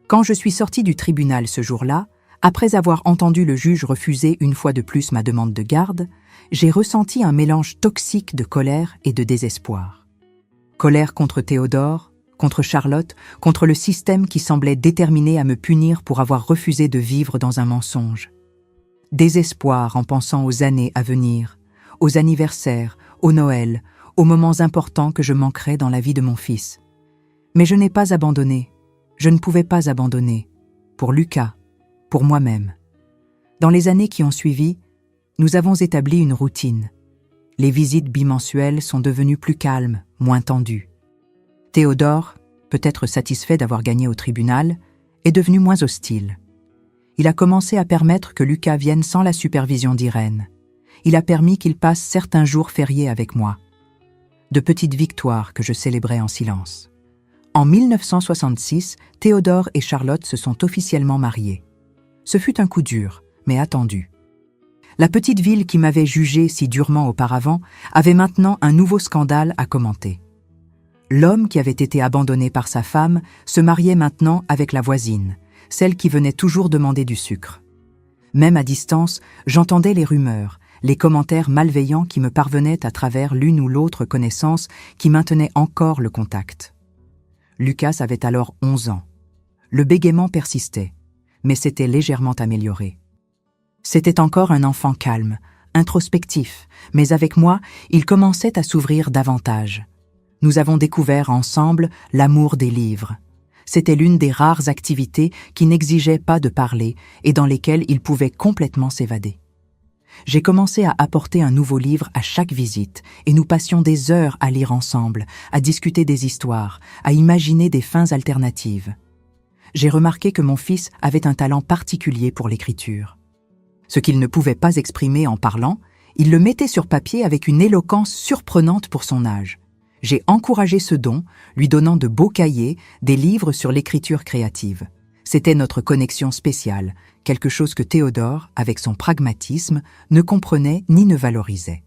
Quand je suis sortie du tribunal ce jour-là, après avoir entendu le juge refuser une fois de plus ma demande de garde, j'ai ressenti un mélange toxique de colère et de désespoir. Colère contre Théodore, contre Charlotte, contre le système qui semblait déterminé à me punir pour avoir refusé de vivre dans un mensonge. Désespoir en pensant aux années à venir, aux anniversaires, au Noël, aux moments importants que je manquerais dans la vie de mon fils. Mais je n'ai pas abandonné. Je ne pouvais pas abandonner. Pour Lucas, pour moi-même. Dans les années qui ont suivi, nous avons établi une routine. Les visites bimensuelles sont devenues plus calmes, moins tendues. Théodore, peut-être satisfait d'avoir gagné au tribunal, est devenu moins hostile. Il a commencé à permettre que Lucas vienne sans la supervision d'Irène. Il a permis qu'il passe certains jours fériés avec moi. De petites victoires que je célébrais en silence. En 1966, Théodore et Charlotte se sont officiellement mariés. Ce fut un coup dur, mais attendu. La petite ville qui m'avait jugé si durement auparavant avait maintenant un nouveau scandale à commenter. L'homme qui avait été abandonné par sa femme se mariait maintenant avec la voisine, celle qui venait toujours demander du sucre. Même à distance, j'entendais les rumeurs, les commentaires malveillants qui me parvenaient à travers l'une ou l'autre connaissance qui maintenait encore le contact. Lucas avait alors 11 ans. Le bégaiement persistait, mais s'était légèrement amélioré. C'était encore un enfant calme, introspectif, mais avec moi, il commençait à s'ouvrir davantage. Nous avons découvert ensemble l'amour des livres. C'était l'une des rares activités qui n'exigeaient pas de parler et dans lesquelles il pouvait complètement s'évader. J'ai commencé à apporter un nouveau livre à chaque visite et nous passions des heures à lire ensemble, à discuter des histoires, à imaginer des fins alternatives. J'ai remarqué que mon fils avait un talent particulier pour l'écriture. Ce qu'il ne pouvait pas exprimer en parlant, il le mettait sur papier avec une éloquence surprenante pour son âge. J'ai encouragé ce don, lui donnant de beaux cahiers, des livres sur l'écriture créative. C'était notre connexion spéciale, quelque chose que Théodore, avec son pragmatisme, ne comprenait ni ne valorisait.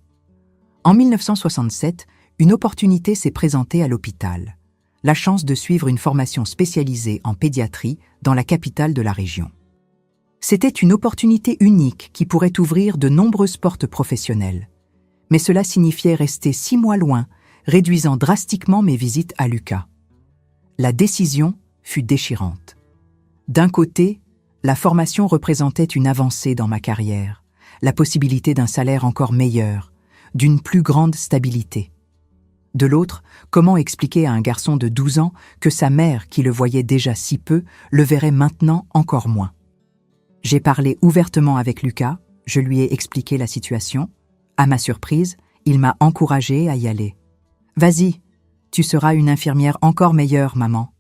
En 1967, une opportunité s'est présentée à l'hôpital. La chance de suivre une formation spécialisée en pédiatrie dans la capitale de la région. C'était une opportunité unique qui pourrait ouvrir de nombreuses portes professionnelles. Mais cela signifiait rester 6 mois loin, réduisant drastiquement mes visites à Lucas. La décision fut déchirante. D'un côté, la formation représentait une avancée dans ma carrière, la possibilité d'un salaire encore meilleur, d'une plus grande stabilité. De l'autre, comment expliquer à un garçon de 12 ans que sa mère, qui le voyait déjà si peu, le verrait maintenant encore moins? J'ai parlé ouvertement avec Lucas, je lui ai expliqué la situation. À ma surprise, il m'a encouragée à y aller. « Vas-y, tu seras une infirmière encore meilleure, maman »,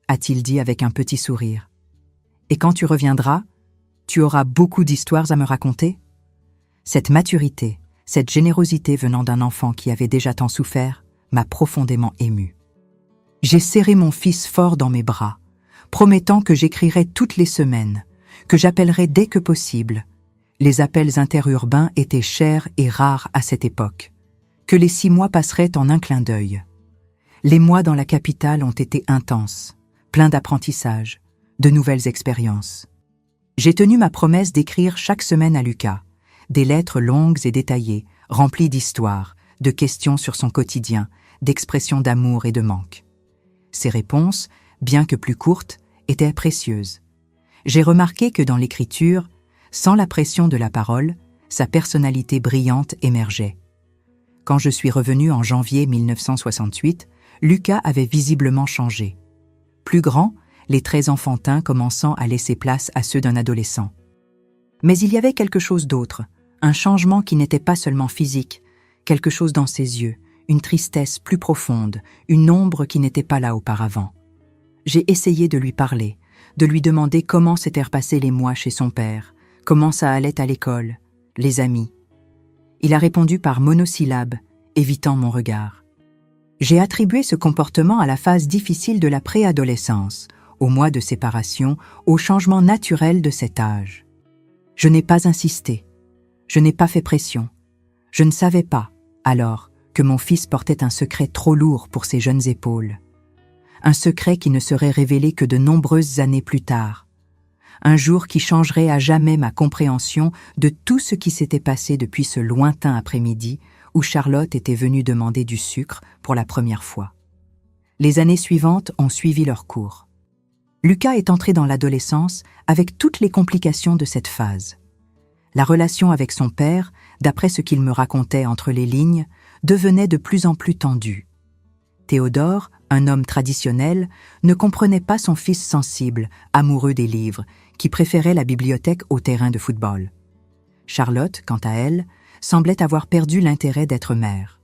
a-t-il dit avec un petit sourire. « Et quand tu reviendras, tu auras beaucoup d'histoires à me raconter ?» Cette maturité, cette générosité venant d'un enfant qui avait déjà tant souffert, m'a profondément ému. J'ai serré mon fils fort dans mes bras, promettant que j'écrirais toutes les semaines, que j'appellerais dès que possible. Les appels interurbains étaient chers et rares à cette époque, que les 6 mois passeraient en un clin d'œil. Les mois dans la capitale ont été intenses, pleins d'apprentissage, de nouvelles expériences. J'ai tenu ma promesse d'écrire chaque semaine à Lucas, des lettres longues et détaillées, remplies d'histoires, de questions sur son quotidien, d'expression d'amour et de manque. Ces réponses, bien que plus courtes, étaient précieuses. J'ai remarqué que dans l'écriture, sans la pression de la parole, sa personnalité brillante émergeait. Quand je suis revenu en janvier 1968, Lucas avait visiblement changé. Plus grand, les traits enfantins commençant à laisser place à ceux d'un adolescent. Mais il y avait quelque chose d'autre, un changement qui n'était pas seulement physique, quelque chose dans ses yeux, une tristesse plus profonde, une ombre qui n'était pas là auparavant. J'ai essayé de lui parler, de lui demander comment s'étaient repassés les mois chez son père, comment ça allait à l'école, les amis. Il a répondu par monosyllabes, évitant mon regard. J'ai attribué ce comportement à la phase difficile de la préadolescence, au mois de séparation, au changement naturel de cet âge. Je n'ai pas insisté, je n'ai pas fait pression. Je ne savais pas, alors, que mon fils portait un secret trop lourd pour ses jeunes épaules. Un secret qui ne serait révélé que de nombreuses années plus tard. Un jour qui changerait à jamais ma compréhension de tout ce qui s'était passé depuis ce lointain après-midi où Charlotte était venue demander du sucre pour la première fois. Les années suivantes ont suivi leur cours. Lucas est entré dans l'adolescence avec toutes les complications de cette phase. La relation avec son père, d'après ce qu'il me racontait entre les lignes, devenait de plus en plus tendue. Théodore, un homme traditionnel, ne comprenait pas son fils sensible, amoureux des livres, qui préférait la bibliothèque au terrain de football. Charlotte, quant à elle, semblait avoir perdu l'intérêt d'être mère.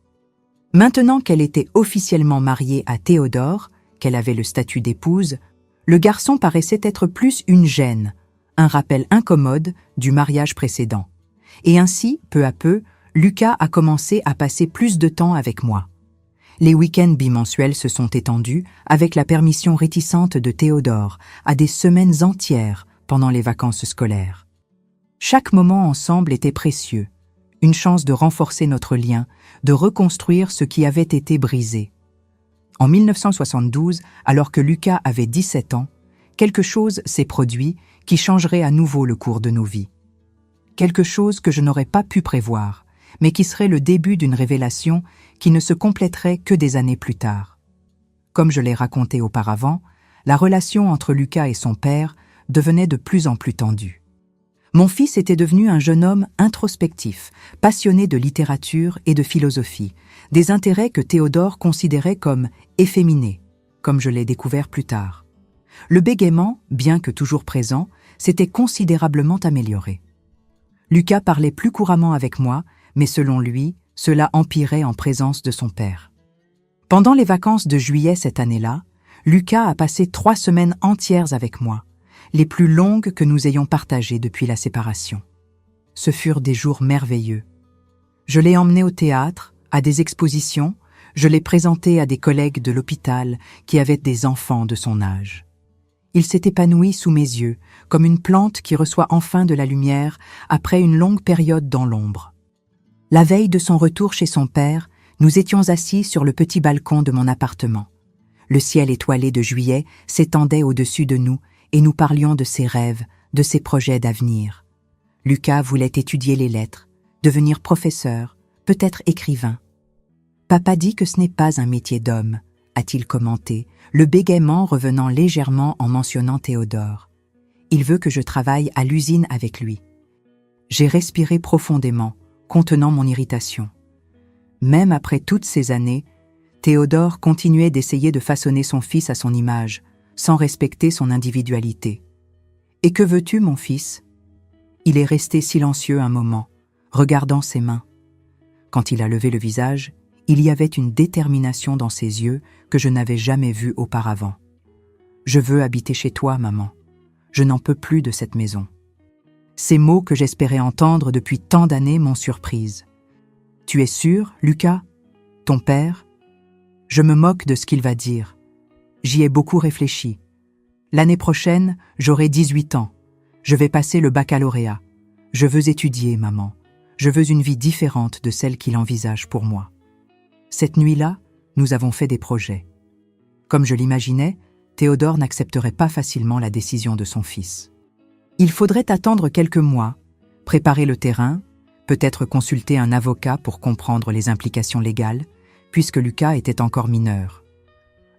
Maintenant qu'elle était officiellement mariée à Théodore, qu'elle avait le statut d'épouse, le garçon paraissait être plus une gêne, un rappel incommode du mariage précédent. Et ainsi, peu à peu, Lucas a commencé à passer plus de temps avec moi. Les week-ends bimensuels se sont étendus, avec la permission réticente de Théodore, à des semaines entières pendant les vacances scolaires. Chaque moment ensemble était précieux, une chance de renforcer notre lien, de reconstruire ce qui avait été brisé. En 1972, alors que Lucas avait 17 ans, quelque chose s'est produit qui changerait à nouveau le cours de nos vies. Quelque chose que je n'aurais pas pu prévoir, mais qui serait le début d'une révélation qui ne se compléterait que des années plus tard. Comme je l'ai raconté auparavant, la relation entre Lucas et son père devenait de plus en plus tendue. Mon fils était devenu un jeune homme introspectif, passionné de littérature et de philosophie, des intérêts que Théodore considérait comme efféminés, comme je l'ai découvert plus tard. Le bégaiement, bien que toujours présent, s'était considérablement amélioré. Lucas parlait plus couramment avec moi, mais selon lui, cela empirait en présence de son père. Pendant les vacances de juillet cette année-là, Lucas a passé 3 semaines entières avec moi, les plus longues que nous ayons partagées depuis la séparation. Ce furent des jours merveilleux. Je l'ai emmené au théâtre, à des expositions, je l'ai présenté à des collègues de l'hôpital qui avaient des enfants de son âge. Il s'est épanoui sous mes yeux, comme une plante qui reçoit enfin de la lumière après une longue période dans l'ombre. La veille de son retour chez son père, nous étions assis sur le petit balcon de mon appartement. Le ciel étoilé de juillet s'étendait au-dessus de nous et nous parlions de ses rêves, de ses projets d'avenir. Lucas voulait étudier les lettres, devenir professeur, peut-être écrivain. « Papa dit que ce n'est pas un métier d'homme », a-t-il commenté, le bégaiement revenant légèrement en mentionnant Théodore. « Il veut que je travaille à l'usine avec lui. » J'ai respiré profondément, contenant mon irritation. Même après toutes ces années, Théodore continuait d'essayer de façonner son fils à son image, sans respecter son individualité. « Et que veux-tu, mon fils ?» Il est resté silencieux un moment, regardant ses mains. Quand il a levé le visage, il y avait une détermination dans ses yeux que je n'avais jamais vue auparavant. « Je veux habiter chez toi, maman. Je n'en peux plus de cette maison. » Ces mots que j'espérais entendre depuis tant d'années m'ont surprise. « Tu es sûr, Lucas? Ton père ?» Je me moque de ce qu'il va dire. J'y ai beaucoup réfléchi. L'année prochaine, j'aurai 18 ans. Je vais passer le baccalauréat. Je veux étudier, maman. Je veux une vie différente de celle qu'il envisage pour moi. Cette nuit-là, nous avons fait des projets. Comme je l'imaginais, Théodore n'accepterait pas facilement la décision de son fils. Il faudrait attendre quelques mois, préparer le terrain, peut-être consulter un avocat pour comprendre les implications légales, puisque Lucas était encore mineur.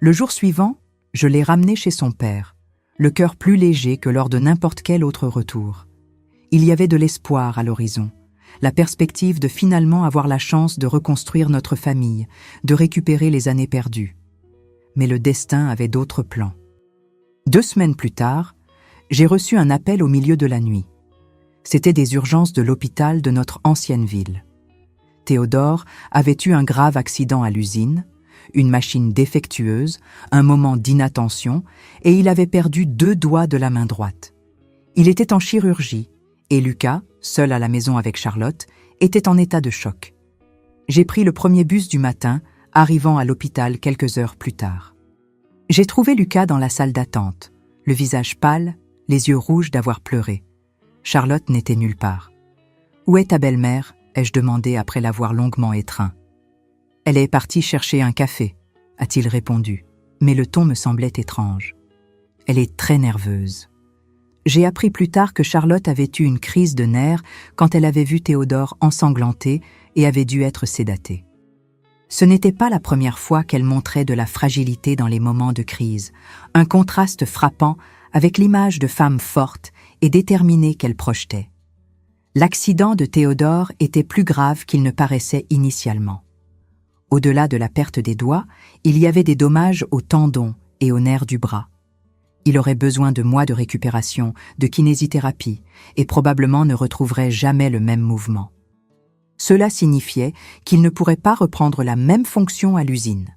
Le jour suivant, je l'ai ramené chez son père, le cœur plus léger que lors de n'importe quel autre retour. Il y avait de l'espoir à l'horizon, la perspective de finalement avoir la chance de reconstruire notre famille, de récupérer les années perdues. Mais le destin avait d'autres plans. 2 semaines plus tard, j'ai reçu un appel au milieu de la nuit. C'était des urgences de l'hôpital de notre ancienne ville. Théodore avait eu un grave accident à l'usine, une machine défectueuse, un moment d'inattention, et il avait perdu 2 doigts de la main droite. Il était en chirurgie, et Lucas, seul à la maison avec Charlotte, était en état de choc. J'ai pris le premier bus du matin, arrivant à l'hôpital quelques heures plus tard. J'ai trouvé Lucas dans la salle d'attente, le visage pâle, les yeux rouges d'avoir pleuré. Charlotte n'était nulle part. « Où est ta belle-mère » ai-je demandé après l'avoir longuement étreint. « Elle est partie chercher un café » a-t-il répondu, mais le ton me semblait étrange. « Elle est très nerveuse. » J'ai appris plus tard que Charlotte avait eu une crise de nerfs quand elle avait vu Théodore ensanglanté et avait dû être sédatée. Ce n'était pas la première fois qu'elle montrait de la fragilité dans les moments de crise, un contraste frappant avec l'image de femme forte et déterminée qu'elle projetait. L'accident de Théodore était plus grave qu'il ne paraissait initialement. Au-delà de la perte des doigts, il y avait des dommages aux tendons et aux nerfs du bras. Il aurait besoin de mois de récupération, de kinésithérapie, et probablement ne retrouverait jamais le même mouvement. Cela signifiait qu'il ne pourrait pas reprendre la même fonction à l'usine.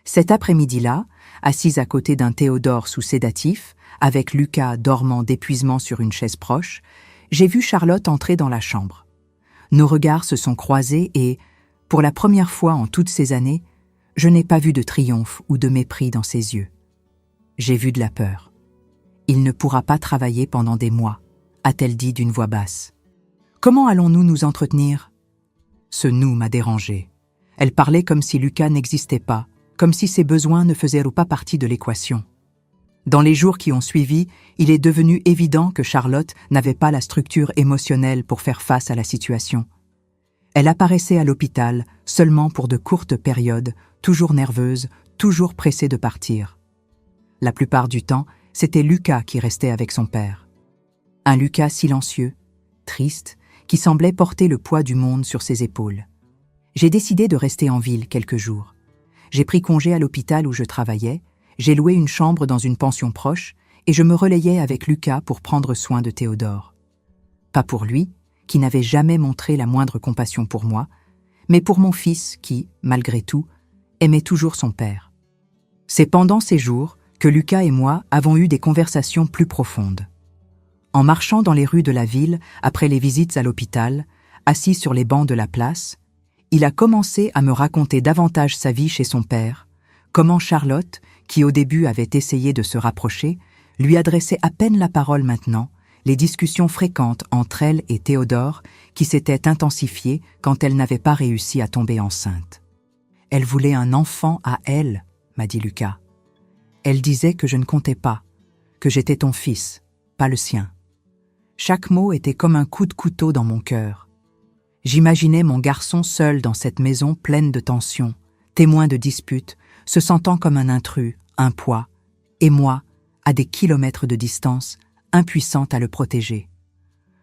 Cet après-midi-là, assise à côté d'un Théodore sous sédatif, avec Lucas dormant d'épuisement sur une chaise proche, j'ai vu Charlotte entrer dans la chambre. Nos regards se sont croisés et, pour la première fois en toutes ces années, je n'ai pas vu de triomphe ou de mépris dans ses yeux. J'ai vu de la peur. « Il ne pourra pas travailler pendant des mois », a-t-elle dit d'une voix basse. « Comment allons-nous nous entretenir ?» Ce « nous » m'a dérangé. Elle parlait comme si Lucas n'existait pas, comme si ses besoins ne faisaient pas partie de l'équation. Dans les jours qui ont suivi, il est devenu évident que Charlotte n'avait pas la structure émotionnelle pour faire face à la situation. Elle apparaissait à l'hôpital seulement pour de courtes périodes, toujours nerveuse, toujours pressée de partir. La plupart du temps, c'était Lucas qui restait avec son père. Un Lucas silencieux, triste, qui semblait porter le poids du monde sur ses épaules. J'ai décidé de rester en ville quelques jours. J'ai pris congé à l'hôpital où je travaillais, j'ai loué une chambre dans une pension proche et je me relayais avec Lucas pour prendre soin de Théodore. Pas pour lui, qui n'avait jamais montré la moindre compassion pour moi, mais pour mon fils qui, malgré tout, aimait toujours son père. C'est pendant ces jours que Lucas et moi avons eu des conversations plus profondes. En marchant dans les rues de la ville, après les visites à l'hôpital, assis sur les bancs de la place, il a commencé à me raconter davantage sa vie chez son père, comment Charlotte, qui au début avait essayé de se rapprocher, lui adressait à peine la parole maintenant, les discussions fréquentes entre elle et Théodore qui s'étaient intensifiées quand elle n'avait pas réussi à tomber enceinte. « Elle voulait un enfant à elle », m'a dit Lucas. « Elle disait que je ne comptais pas, que j'étais ton fils, pas le sien. » Chaque mot était comme un coup de couteau dans mon cœur. J'imaginais mon garçon seul dans cette maison pleine de tensions, témoin de disputes, se sentant comme un intrus, un poids, et moi, à des kilomètres de distance, impuissante à le protéger.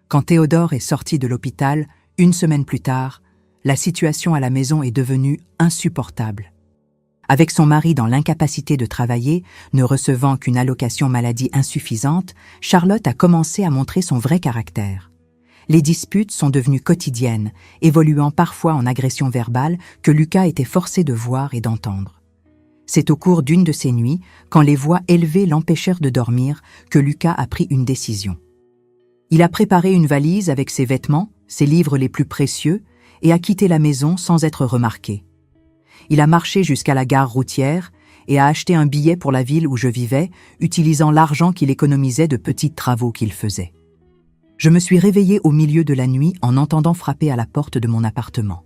Quand Théodore est sorti de l'hôpital, 1 semaine plus tard, la situation à la maison est devenue insupportable. Avec son mari dans l'incapacité de travailler, ne recevant qu'une allocation maladie insuffisante, Charlotte a commencé à montrer son vrai caractère. Les disputes sont devenues quotidiennes, évoluant parfois en agressions verbales que Lucas était forcé de voir et d'entendre. C'est au cours d'une de ces nuits, quand les voix élevées l'empêchèrent de dormir, que Lucas a pris une décision. Il a préparé une valise avec ses vêtements, ses livres les plus précieux, et a quitté la maison sans être remarqué. Il a marché jusqu'à la gare routière et a acheté un billet pour la ville où je vivais, utilisant l'argent qu'il économisait de petits travaux qu'il faisait. Je me suis réveillée au milieu de la nuit en entendant frapper à la porte de mon appartement.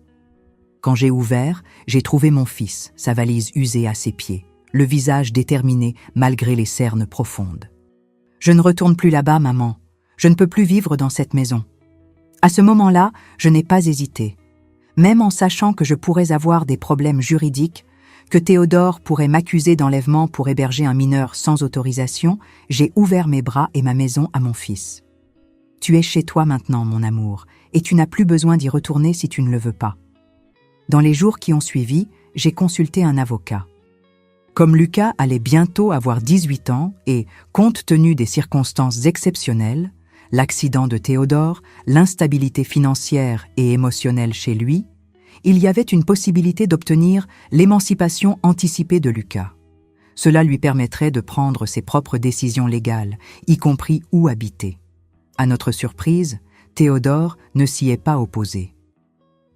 Quand j'ai ouvert, j'ai trouvé mon fils, sa valise usée à ses pieds, le visage déterminé malgré les cernes profondes. « Je ne retourne plus là-bas, maman. Je ne peux plus vivre dans cette maison. » À ce moment-là, je n'ai pas hésité. Même en sachant que je pourrais avoir des problèmes juridiques, que Théodore pourrait m'accuser d'enlèvement pour héberger un mineur sans autorisation, j'ai ouvert mes bras et ma maison à mon fils. Tu es chez toi maintenant, mon amour, et tu n'as plus besoin d'y retourner si tu ne le veux pas. Dans les jours qui ont suivi, j'ai consulté un avocat. Comme Lucas allait bientôt avoir 18 ans et, compte tenu des circonstances exceptionnelles, l'accident de Théodore, l'instabilité financière et émotionnelle chez lui, il y avait une possibilité d'obtenir l'émancipation anticipée de Lucas. Cela lui permettrait de prendre ses propres décisions légales, y compris où habiter. À notre surprise, Théodore ne s'y est pas opposé.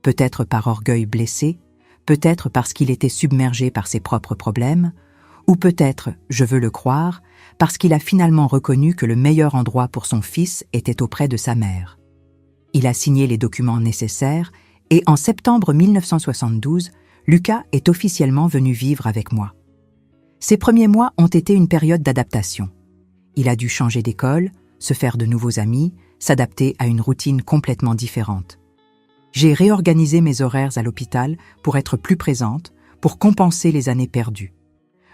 Peut-être par orgueil blessé, peut-être parce qu'il était submergé par ses propres problèmes, ou peut-être, je veux le croire, parce qu'il a finalement reconnu que le meilleur endroit pour son fils était auprès de sa mère. Il a signé les documents nécessaires et en septembre 1972, Lucas est officiellement venu vivre avec moi. Ces premiers mois ont été une période d'adaptation. Il a dû changer d'école, se faire de nouveaux amis, s'adapter à une routine complètement différente. J'ai réorganisé mes horaires à l'hôpital pour être plus présente, pour compenser les années perdues.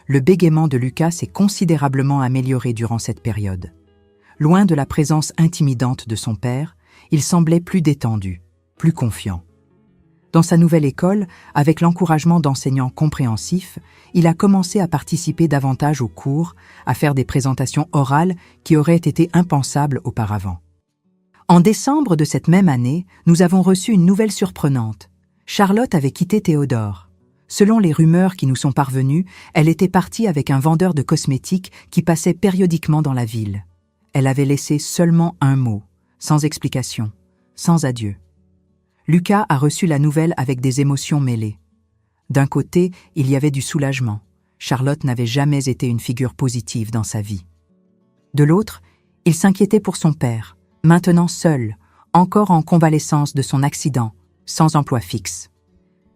Le bégaiement de Lucas s'est considérablement amélioré durant cette période. Loin de la présence intimidante de son père, il semblait plus détendu, plus confiant. Dans sa nouvelle école, avec l'encouragement d'enseignants compréhensifs, il a commencé à participer davantage aux cours, à faire des présentations orales qui auraient été impensables auparavant. En décembre de cette même année, nous avons reçu une nouvelle surprenante. Charlotte avait quitté Théodore. Selon les rumeurs qui nous sont parvenues, elle était partie avec un vendeur de cosmétiques qui passait périodiquement dans la ville. Elle avait laissé seulement un mot, sans explication, sans adieu. Lucas a reçu la nouvelle avec des émotions mêlées. D'un côté, il y avait du soulagement. Charlotte n'avait jamais été une figure positive dans sa vie. De l'autre, il s'inquiétait pour son père, maintenant seul, encore en convalescence de son accident, sans emploi fixe.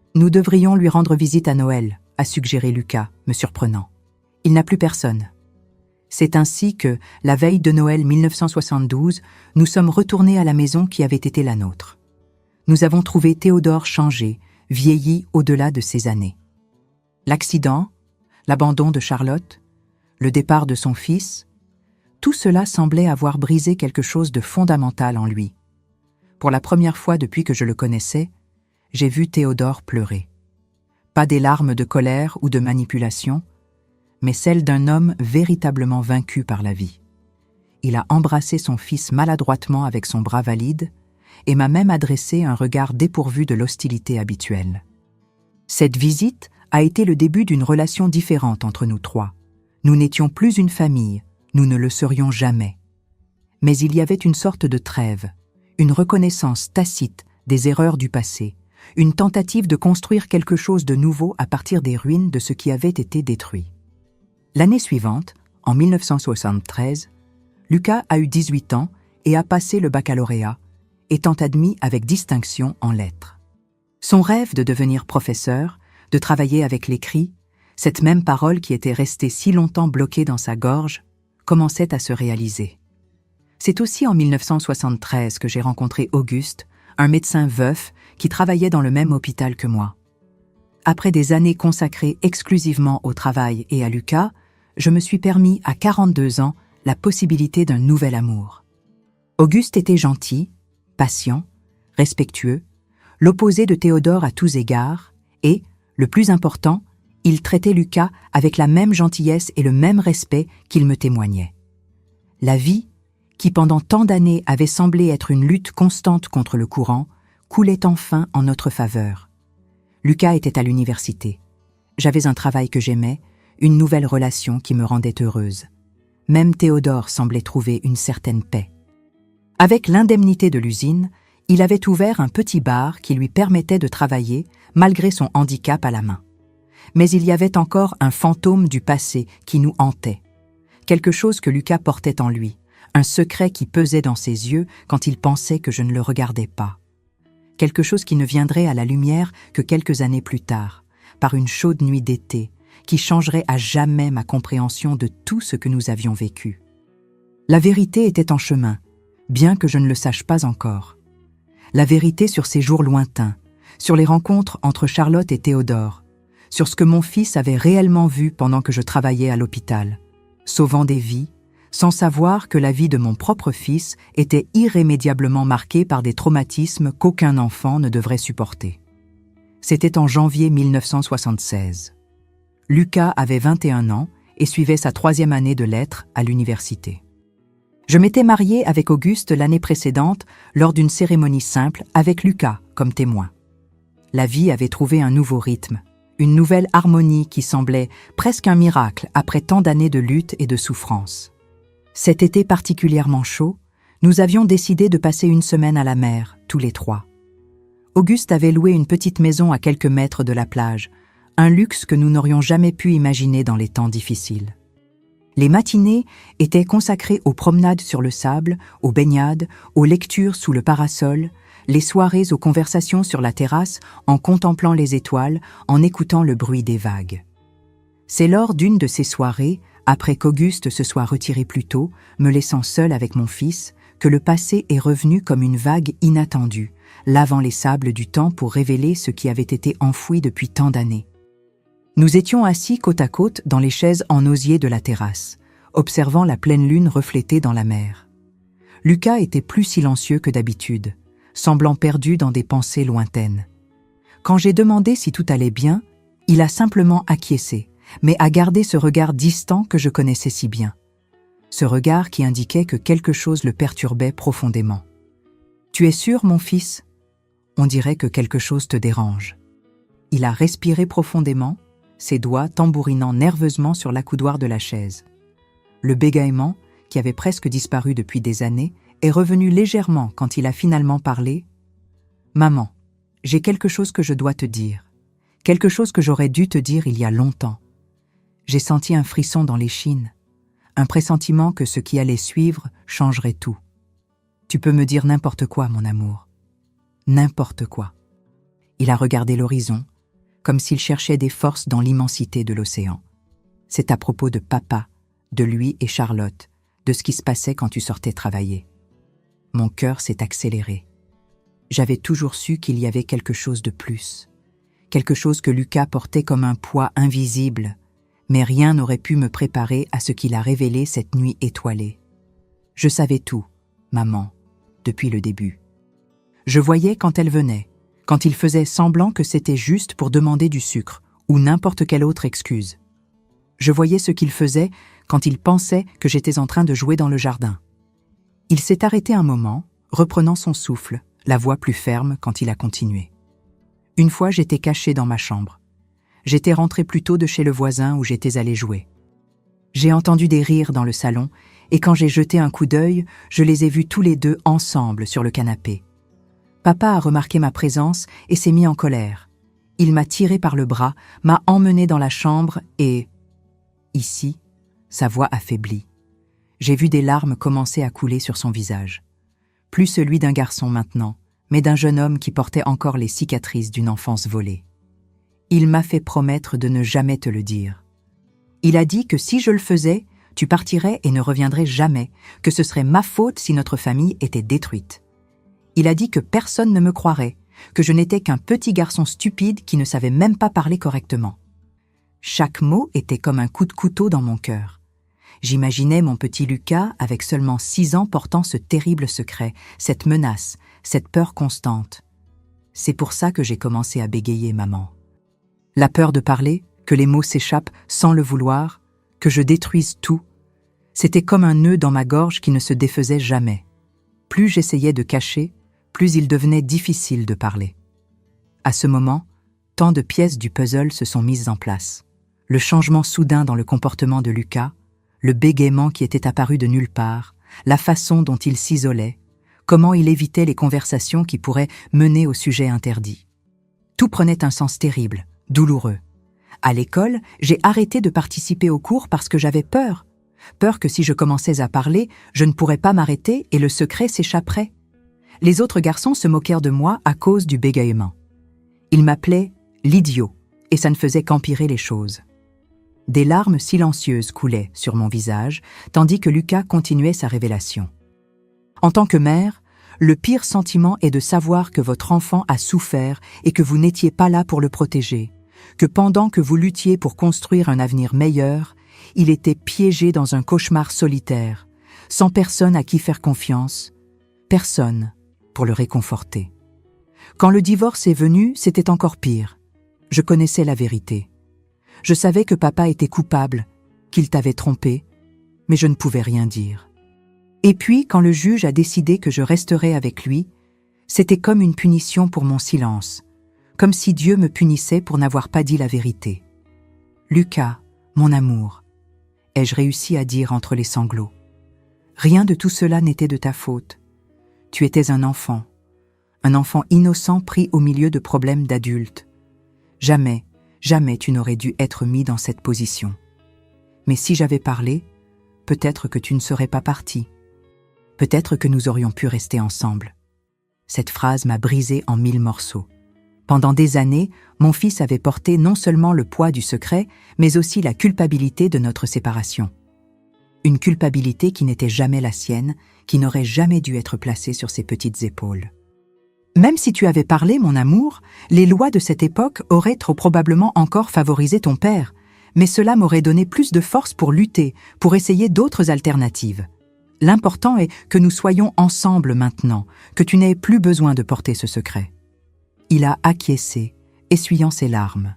« Nous devrions lui rendre visite à Noël », a suggéré Lucas, me surprenant. Il n'a plus personne. C'est ainsi que, la veille de Noël 1972, nous sommes retournés à la maison qui avait été la nôtre. Nous avons trouvé Théodore changé, vieilli au-delà de ses années. L'accident, l'abandon de Charlotte, le départ de son fils, tout cela semblait avoir brisé quelque chose de fondamental en lui. Pour la première fois depuis que je le connaissais, j'ai vu Théodore pleurer. Pas des larmes de colère ou de manipulation, mais celles d'un homme véritablement vaincu par la vie. Il a embrassé son fils maladroitement avec son bras valide et m'a même adressé un regard dépourvu de l'hostilité habituelle. Cette visite a été le début d'une relation différente entre nous trois. Nous n'étions plus une famille, nous ne le serions jamais. Mais il y avait une sorte de trêve, une reconnaissance tacite des erreurs du passé, une tentative de construire quelque chose de nouveau à partir des ruines de ce qui avait été détruit. L'année suivante, en 1973, Lucas a eu 18 ans et a passé le baccalauréat, étant admis avec distinction en lettres. Son rêve de devenir professeur, de travailler avec l'écrit, cette même parole qui était restée si longtemps bloquée dans sa gorge, commençait à se réaliser. C'est aussi en 1973 que j'ai rencontré Auguste, un médecin veuf qui travaillait dans le même hôpital que moi. Après des années consacrées exclusivement au travail et à Lucas, je me suis permis à 42 ans la possibilité d'un nouvel amour. Auguste était gentil, patient, respectueux, l'opposé de Théodore à tous égards, et, le plus important, il traitait Lucas avec la même gentillesse et le même respect qu'il me témoignait. La vie, qui pendant tant d'années avait semblé être une lutte constante contre le courant, coulait enfin en notre faveur. Lucas était à l'université. J'avais un travail que j'aimais, une nouvelle relation qui me rendait heureuse. Même Théodore semblait trouver une certaine paix. Avec l'indemnité de l'usine, il avait ouvert un petit bar qui lui permettait de travailler malgré son handicap à la main. Mais il y avait encore un fantôme du passé qui nous hantait. Quelque chose que Lucas portait en lui, un secret qui pesait dans ses yeux quand il pensait que je ne le regardais pas. Quelque chose qui ne viendrait à la lumière que quelques années plus tard, par une chaude nuit d'été, qui changerait à jamais ma compréhension de tout ce que nous avions vécu. La vérité était en chemin, bien que je ne le sache pas encore. La vérité sur ces jours lointains, sur les rencontres entre Charlotte et Théodore, sur ce que mon fils avait réellement vu pendant que je travaillais à l'hôpital, sauvant des vies, sans savoir que la vie de mon propre fils était irrémédiablement marquée par des traumatismes qu'aucun enfant ne devrait supporter. C'était en janvier 1976. Lucas avait 21 ans et suivait sa 3e année de lettres à l'université. Je m'étais mariée avec Auguste l'année précédente lors d'une cérémonie simple avec Lucas comme témoin. La vie avait trouvé un nouveau rythme, une nouvelle harmonie qui semblait presque un miracle après tant d'années de lutte et de souffrance. Cet été particulièrement chaud, nous avions décidé de passer une semaine à la mer, tous les 3. Auguste avait loué une petite maison à quelques mètres de la plage, un luxe que nous n'aurions jamais pu imaginer dans les temps difficiles. Les matinées étaient consacrées aux promenades sur le sable, aux baignades, aux lectures sous le parasol, les soirées aux conversations sur la terrasse en contemplant les étoiles, en écoutant le bruit des vagues. C'est lors d'une de ces soirées, après qu'Auguste se soit retiré plus tôt, me laissant seul avec mon fils, que le passé est revenu comme une vague inattendue, lavant les sables du temps pour révéler ce qui avait été enfoui depuis tant d'années. Nous étions assis côte à côte dans les chaises en osier de la terrasse, observant la pleine lune reflétée dans la mer. Lucas était plus silencieux que d'habitude, semblant perdu dans des pensées lointaines. Quand j'ai demandé si tout allait bien, il a simplement acquiescé, mais a gardé ce regard distant que je connaissais si bien. Ce regard qui indiquait que quelque chose le perturbait profondément. « Tu es sûr, mon fils ? On dirait que quelque chose te dérange. » Il a respiré profondément, ses doigts tambourinant nerveusement sur l'accoudoir de la chaise. Le bégaiement, qui avait presque disparu depuis des années, est revenu légèrement quand il a finalement parlé. « Maman, j'ai quelque chose que je dois te dire. Quelque chose que j'aurais dû te dire il y a longtemps. » J'ai senti un frisson dans l'échine, un pressentiment que ce qui allait suivre changerait tout. Tu peux me dire n'importe quoi, mon amour. N'importe quoi. Il a regardé l'horizon, comme s'il cherchait des forces dans l'immensité de l'océan. C'est à propos de papa, de lui et Charlotte, de ce qui se passait quand tu sortais travailler. Mon cœur s'est accéléré. J'avais toujours su qu'il y avait quelque chose de plus, quelque chose que Lucas portait comme un poids invisible, mais rien n'aurait pu me préparer à ce qu'il a révélé cette nuit étoilée. Je savais tout, maman, depuis le début. Je voyais quand elle venait, quand il faisait semblant que c'était juste pour demander du sucre ou n'importe quelle autre excuse. Je voyais ce qu'il faisait quand il pensait que j'étais en train de jouer dans le jardin. Il s'est arrêté un moment, reprenant son souffle, la voix plus ferme quand il a continué. Une fois, j'étais cachée dans ma chambre. J'étais rentrée plus tôt de chez le voisin où j'étais allée jouer. J'ai entendu des rires dans le salon et quand j'ai jeté un coup d'œil, je les ai vus tous les deux ensemble sur le canapé. Papa a remarqué ma présence et s'est mis en colère. Il m'a tiré par le bras, m'a emmené dans la chambre et... Ici, sa voix affaiblie. J'ai vu des larmes commencer à couler sur son visage. Plus celui d'un garçon maintenant, mais d'un jeune homme qui portait encore les cicatrices d'une enfance volée. Il m'a fait promettre de ne jamais te le dire. Il a dit que si je le faisais, tu partirais et ne reviendrais jamais, que ce serait ma faute si notre famille était détruite. Il a dit que personne ne me croirait, que je n'étais qu'un petit garçon stupide qui ne savait même pas parler correctement. Chaque mot était comme un coup de couteau dans mon cœur. J'imaginais mon petit Lucas avec seulement 6 ans portant ce terrible secret, cette menace, cette peur constante. C'est pour ça que j'ai commencé à bégayer, maman. La peur de parler, que les mots s'échappent sans le vouloir, que je détruise tout, c'était comme un nœud dans ma gorge qui ne se défaisait jamais. Plus j'essayais de cacher, plus il devenait difficile de parler. À ce moment, tant de pièces du puzzle se sont mises en place. Le changement soudain dans le comportement de Lucas, le bégaiement qui était apparu de nulle part, la façon dont il s'isolait, comment il évitait les conversations qui pourraient mener au sujet interdit. Tout prenait un sens terrible, douloureux. À l'école, j'ai arrêté de participer aux cours parce que j'avais peur. Peur que si je commençais à parler, je ne pourrais pas m'arrêter et le secret s'échapperait. Les autres garçons se moquèrent de moi à cause du bégaiement. Ils m'appelaient l'idiot et ça ne faisait qu'empirer les choses. Des larmes silencieuses coulaient sur mon visage, tandis que Lucas continuait sa révélation. En tant que mère, Le pire sentiment est de savoir que votre enfant a souffert et que vous n'étiez pas là pour le protéger, que pendant que vous luttiez pour construire un avenir meilleur, il était piégé dans un cauchemar solitaire, sans personne à qui faire confiance, personne pour le réconforter. Quand le divorce est venu, c'était encore pire. Je connaissais la vérité. Je savais que papa était coupable, qu'il t'avait trompé, mais je ne pouvais rien dire. Et puis, quand le juge a décidé que je resterais avec lui, c'était comme une punition pour mon silence, comme si Dieu me punissait pour n'avoir pas dit la vérité. « Lucas, mon amour », ai-je réussi à dire entre les sanglots. Rien de tout cela n'était de ta faute. Tu étais un enfant innocent pris au milieu de problèmes d'adultes. Jamais, jamais tu n'aurais dû être mis dans cette position. Mais si j'avais parlé, peut-être que tu ne serais pas parti. Peut-être que nous aurions pu rester ensemble. Cette phrase m'a brisé en 1000 morceaux. Pendant des années, mon fils avait porté non seulement le poids du secret, mais aussi la culpabilité de notre séparation. Une culpabilité qui n'était jamais la sienne, qui n'aurait jamais dû être placée sur ses petites épaules. Même si tu avais parlé, mon amour, les lois de cette époque auraient trop probablement encore favorisé ton père, mais cela m'aurait donné plus de force pour lutter, pour essayer d'autres alternatives. L'important est que nous soyons ensemble maintenant, que tu n'aies plus besoin de porter ce secret. Il a acquiescé, essuyant ses larmes.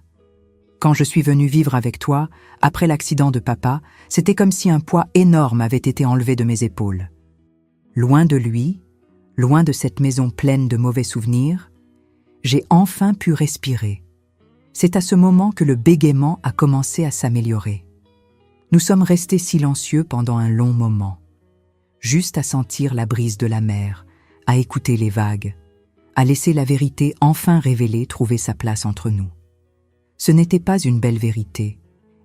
Quand je suis venue vivre avec toi, après l'accident de papa, c'était comme si un poids énorme avait été enlevé de mes épaules. Loin de lui, loin de cette maison pleine de mauvais souvenirs, j'ai enfin pu respirer. C'est à ce moment que le bégaiement a commencé à s'améliorer. Nous sommes restés silencieux pendant un long moment, juste à sentir la brise de la mer, à écouter les vagues, à laisser la vérité enfin révélée trouver sa place entre nous. Ce n'était pas une belle vérité,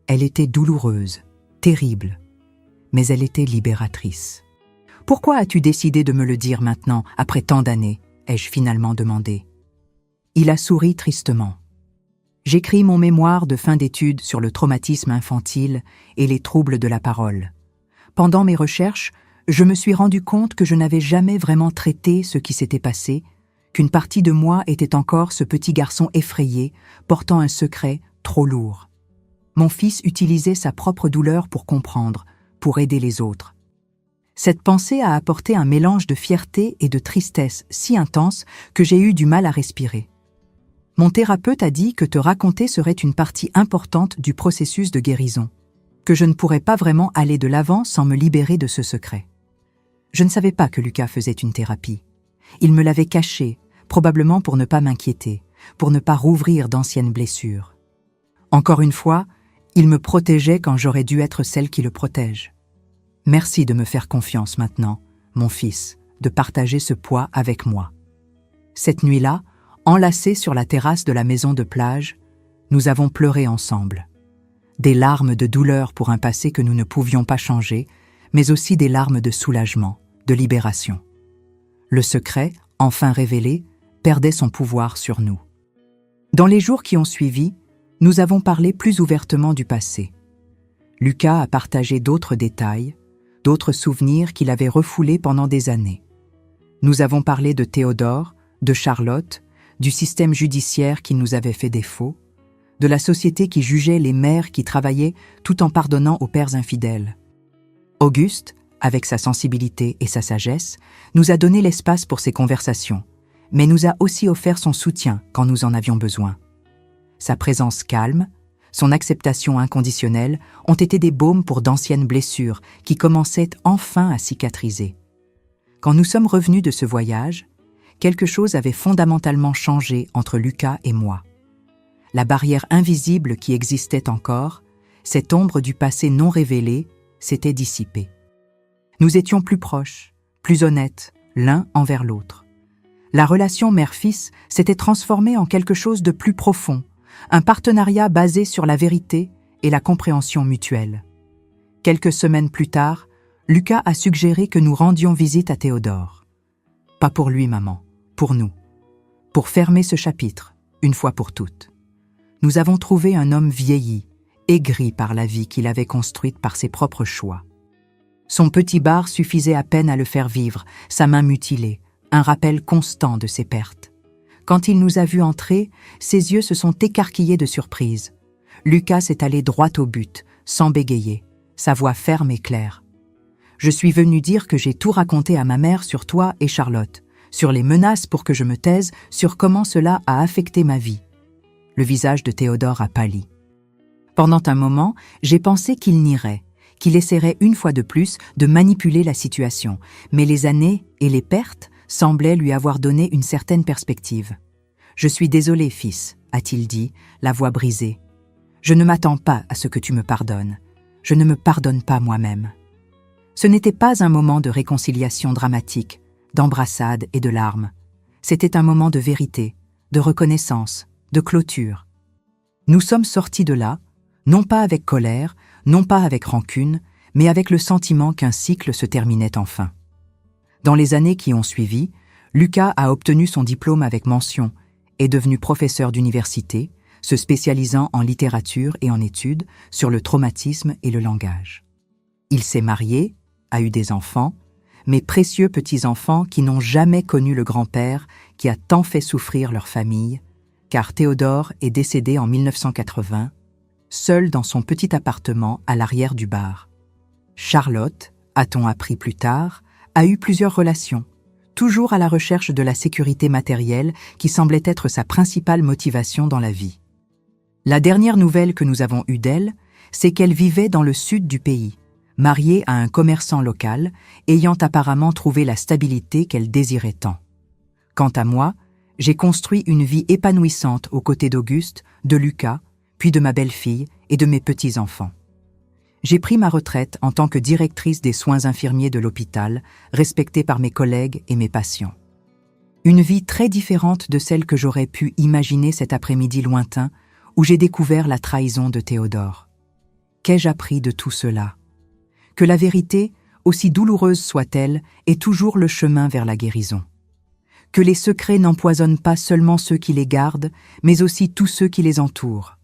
elle était douloureuse, terrible, mais elle était libératrice. « Pourquoi as-tu décidé de me le dire maintenant, après tant d'années ?» ai-je finalement demandé. Il a souri tristement. J'écris mon mémoire de fin d'études sur le traumatisme infantile et les troubles de la parole. Pendant mes recherches, je me suis rendu compte que je n'avais jamais vraiment traité ce qui s'était passé, qu'une partie de moi était encore ce petit garçon effrayé, portant un secret trop lourd. Mon fils utilisait sa propre douleur pour comprendre, pour aider les autres. Cette pensée a apporté un mélange de fierté et de tristesse si intense que j'ai eu du mal à respirer. Mon thérapeute a dit que te raconter serait une partie importante du processus de guérison, que je ne pourrais pas vraiment aller de l'avant sans me libérer de ce secret. Je ne savais pas que Lucas faisait une thérapie. Il me l'avait caché, probablement pour ne pas m'inquiéter, pour ne pas rouvrir d'anciennes blessures. Encore une fois, il me protégeait quand j'aurais dû être celle qui le protège. Merci de me faire confiance maintenant, mon fils, de partager ce poids avec moi. Cette nuit-là, enlacés sur la terrasse de la maison de plage, nous avons pleuré ensemble. Des larmes de douleur pour un passé que nous ne pouvions pas changer, mais aussi des larmes de soulagement, de libération. Le secret, enfin révélé, perdait son pouvoir sur nous. Dans les jours qui ont suivi, nous avons parlé plus ouvertement du passé. Lucas a partagé d'autres détails, d'autres souvenirs qu'il avait refoulés pendant des années. Nous avons parlé de Théodore, de Charlotte, du système judiciaire qui nous avait fait défaut, de la société qui jugeait les mères qui travaillaient tout en pardonnant aux pères infidèles. Auguste, avec sa sensibilité et sa sagesse, nous a donné l'espace pour ces conversations, mais nous a aussi offert son soutien quand nous en avions besoin. Sa présence calme, son acceptation inconditionnelle ont été des baumes pour d'anciennes blessures qui commençaient enfin à cicatriser. Quand nous sommes revenus de ce voyage, quelque chose avait fondamentalement changé entre Lucas et moi. La barrière invisible qui existait encore, cette ombre du passé non révélé, s'était dissipée. Nous étions plus proches, plus honnêtes, l'un envers l'autre. La relation mère-fils s'était transformée en quelque chose de plus profond, un partenariat basé sur la vérité et la compréhension mutuelle. Quelques semaines plus tard, Lucas a suggéré que nous rendions visite à Théodore. Pas pour lui, maman, pour nous. Pour fermer ce chapitre, une fois pour toutes. Nous avons trouvé un homme vieilli, aigri par la vie qu'il avait construite par ses propres choix. Son petit bar suffisait à peine à le faire vivre, sa main mutilée, un rappel constant de ses pertes. Quand il nous a vus entrer, ses yeux se sont écarquillés de surprise. Lucas est allé droit au but, sans bégayer, sa voix ferme et claire. « Je suis venu dire que j'ai tout raconté à ma mère sur toi et Charlotte, sur les menaces pour que je me taise, sur comment cela a affecté ma vie. » Le visage de Théodore a pâli. Pendant un moment, j'ai pensé qu'il nierait, qu'il essaierait une fois de plus de manipuler la situation, mais les années et les pertes semblaient lui avoir donné une certaine perspective. « Je suis désolé, fils, » a-t-il dit, la voix brisée. « Je ne m'attends pas à ce que tu me pardonnes. Je ne me pardonne pas moi-même. » Ce n'était pas un moment de réconciliation dramatique, d'embrassade et de larmes. C'était un moment de vérité, de reconnaissance, de clôture. Nous sommes sortis de là, non pas avec colère, non pas avec rancune, mais avec le sentiment qu'un cycle se terminait enfin. Dans les années qui ont suivi, Lucas a obtenu son diplôme avec mention, est devenu professeur d'université, se spécialisant en littérature et en études sur le traumatisme et le langage. Il s'est marié, a eu des enfants, mes précieux petits-enfants qui n'ont jamais connu le grand-père qui a tant fait souffrir leur famille, car Théodore est décédé en 1980, seul dans son petit appartement à l'arrière du bar. Charlotte, a-t-on appris plus tard, a eu plusieurs relations, toujours à la recherche de la sécurité matérielle qui semblait être sa principale motivation dans la vie. La dernière nouvelle que nous avons eue d'elle, c'est qu'elle vivait dans le sud du pays, mariée à un commerçant local, ayant apparemment trouvé la stabilité qu'elle désirait tant. Quant à moi, j'ai construit une vie épanouissante aux côtés d'Auguste, de Lucas, puis de ma belle-fille et de mes petits-enfants. J'ai pris ma retraite en tant que directrice des soins infirmiers de l'hôpital, respectée par mes collègues et mes patients. Une vie très différente de celle que j'aurais pu imaginer cet après-midi lointain où j'ai découvert la trahison de Théodore. Qu'ai-je appris de tout cela ? Que la vérité, aussi douloureuse soit-elle, est toujours le chemin vers la guérison. Que les secrets n'empoisonnent pas seulement ceux qui les gardent, mais aussi tous ceux qui les entourent.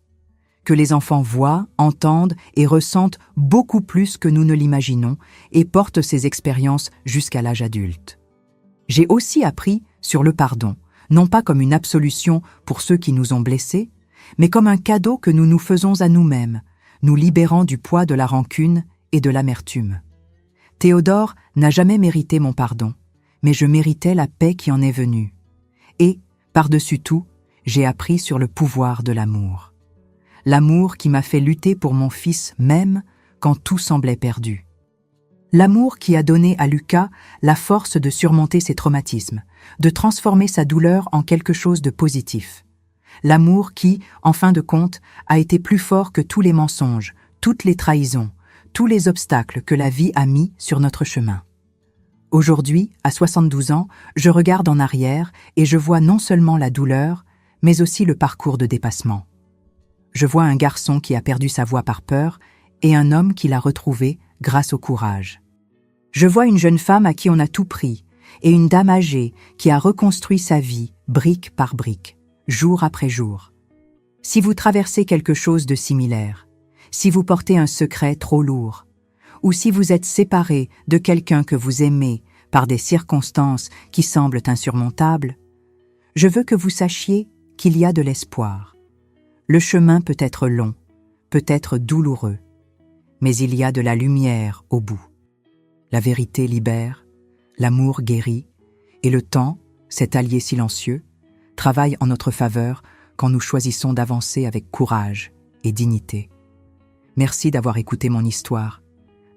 Que les enfants voient, entendent et ressentent beaucoup plus que nous ne l'imaginons et portent ces expériences jusqu'à l'âge adulte. J'ai aussi appris sur le pardon, non pas comme une absolution pour ceux qui nous ont blessés, mais comme un cadeau que nous nous faisons à nous-mêmes, nous libérant du poids de la rancune et de l'amertume. Théodore n'a jamais mérité mon pardon, mais je méritais la paix qui en est venue. Et, par-dessus tout, j'ai appris sur le pouvoir de l'amour. L'amour qui m'a fait lutter pour mon fils même quand tout semblait perdu. L'amour qui a donné à Lucas la force de surmonter ses traumatismes, de transformer sa douleur en quelque chose de positif. L'amour qui, en fin de compte, a été plus fort que tous les mensonges, toutes les trahisons, tous les obstacles que la vie a mis sur notre chemin. Aujourd'hui, à 72 ans, je regarde en arrière et je vois non seulement la douleur, mais aussi le parcours de dépassement. Je vois un garçon qui a perdu sa voix par peur et un homme qui l'a retrouvé grâce au courage. Je vois une jeune femme à qui on a tout pris et une dame âgée qui a reconstruit sa vie brique par brique, jour après jour. Si vous traversez quelque chose de similaire, si vous portez un secret trop lourd, ou si vous êtes séparé de quelqu'un que vous aimez par des circonstances qui semblent insurmontables, je veux que vous sachiez qu'il y a de l'espoir. Le chemin peut être long, peut être douloureux, mais il y a de la lumière au bout. La vérité libère, l'amour guérit, et le temps, cet allié silencieux, travaille en notre faveur quand nous choisissons d'avancer avec courage et dignité. Merci d'avoir écouté mon histoire,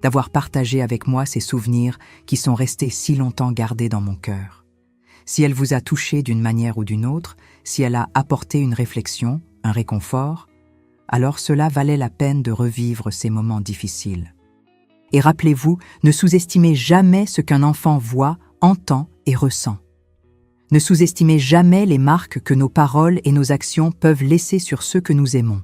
d'avoir partagé avec moi ces souvenirs qui sont restés si longtemps gardés dans mon cœur. Si elle vous a touché d'une manière ou d'une autre, si elle a apporté une réflexion, un réconfort, alors cela valait la peine de revivre ces moments difficiles. Et rappelez-vous, ne sous-estimez jamais ce qu'un enfant voit, entend et ressent. Ne sous-estimez jamais les marques que nos paroles et nos actions peuvent laisser sur ceux que nous aimons.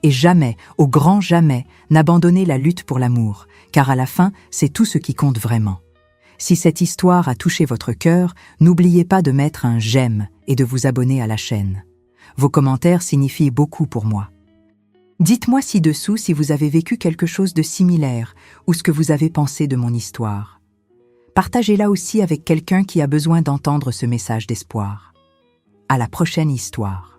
Et jamais, au grand jamais, n'abandonnez la lutte pour l'amour, car à la fin, c'est tout ce qui compte vraiment. Si cette histoire a touché votre cœur, n'oubliez pas de mettre un « j'aime » et de vous abonner à la chaîne. Vos commentaires signifient beaucoup pour moi. Dites-moi ci-dessous si vous avez vécu quelque chose de similaire ou ce que vous avez pensé de mon histoire. Partagez-la aussi avec quelqu'un qui a besoin d'entendre ce message d'espoir. À la prochaine histoire.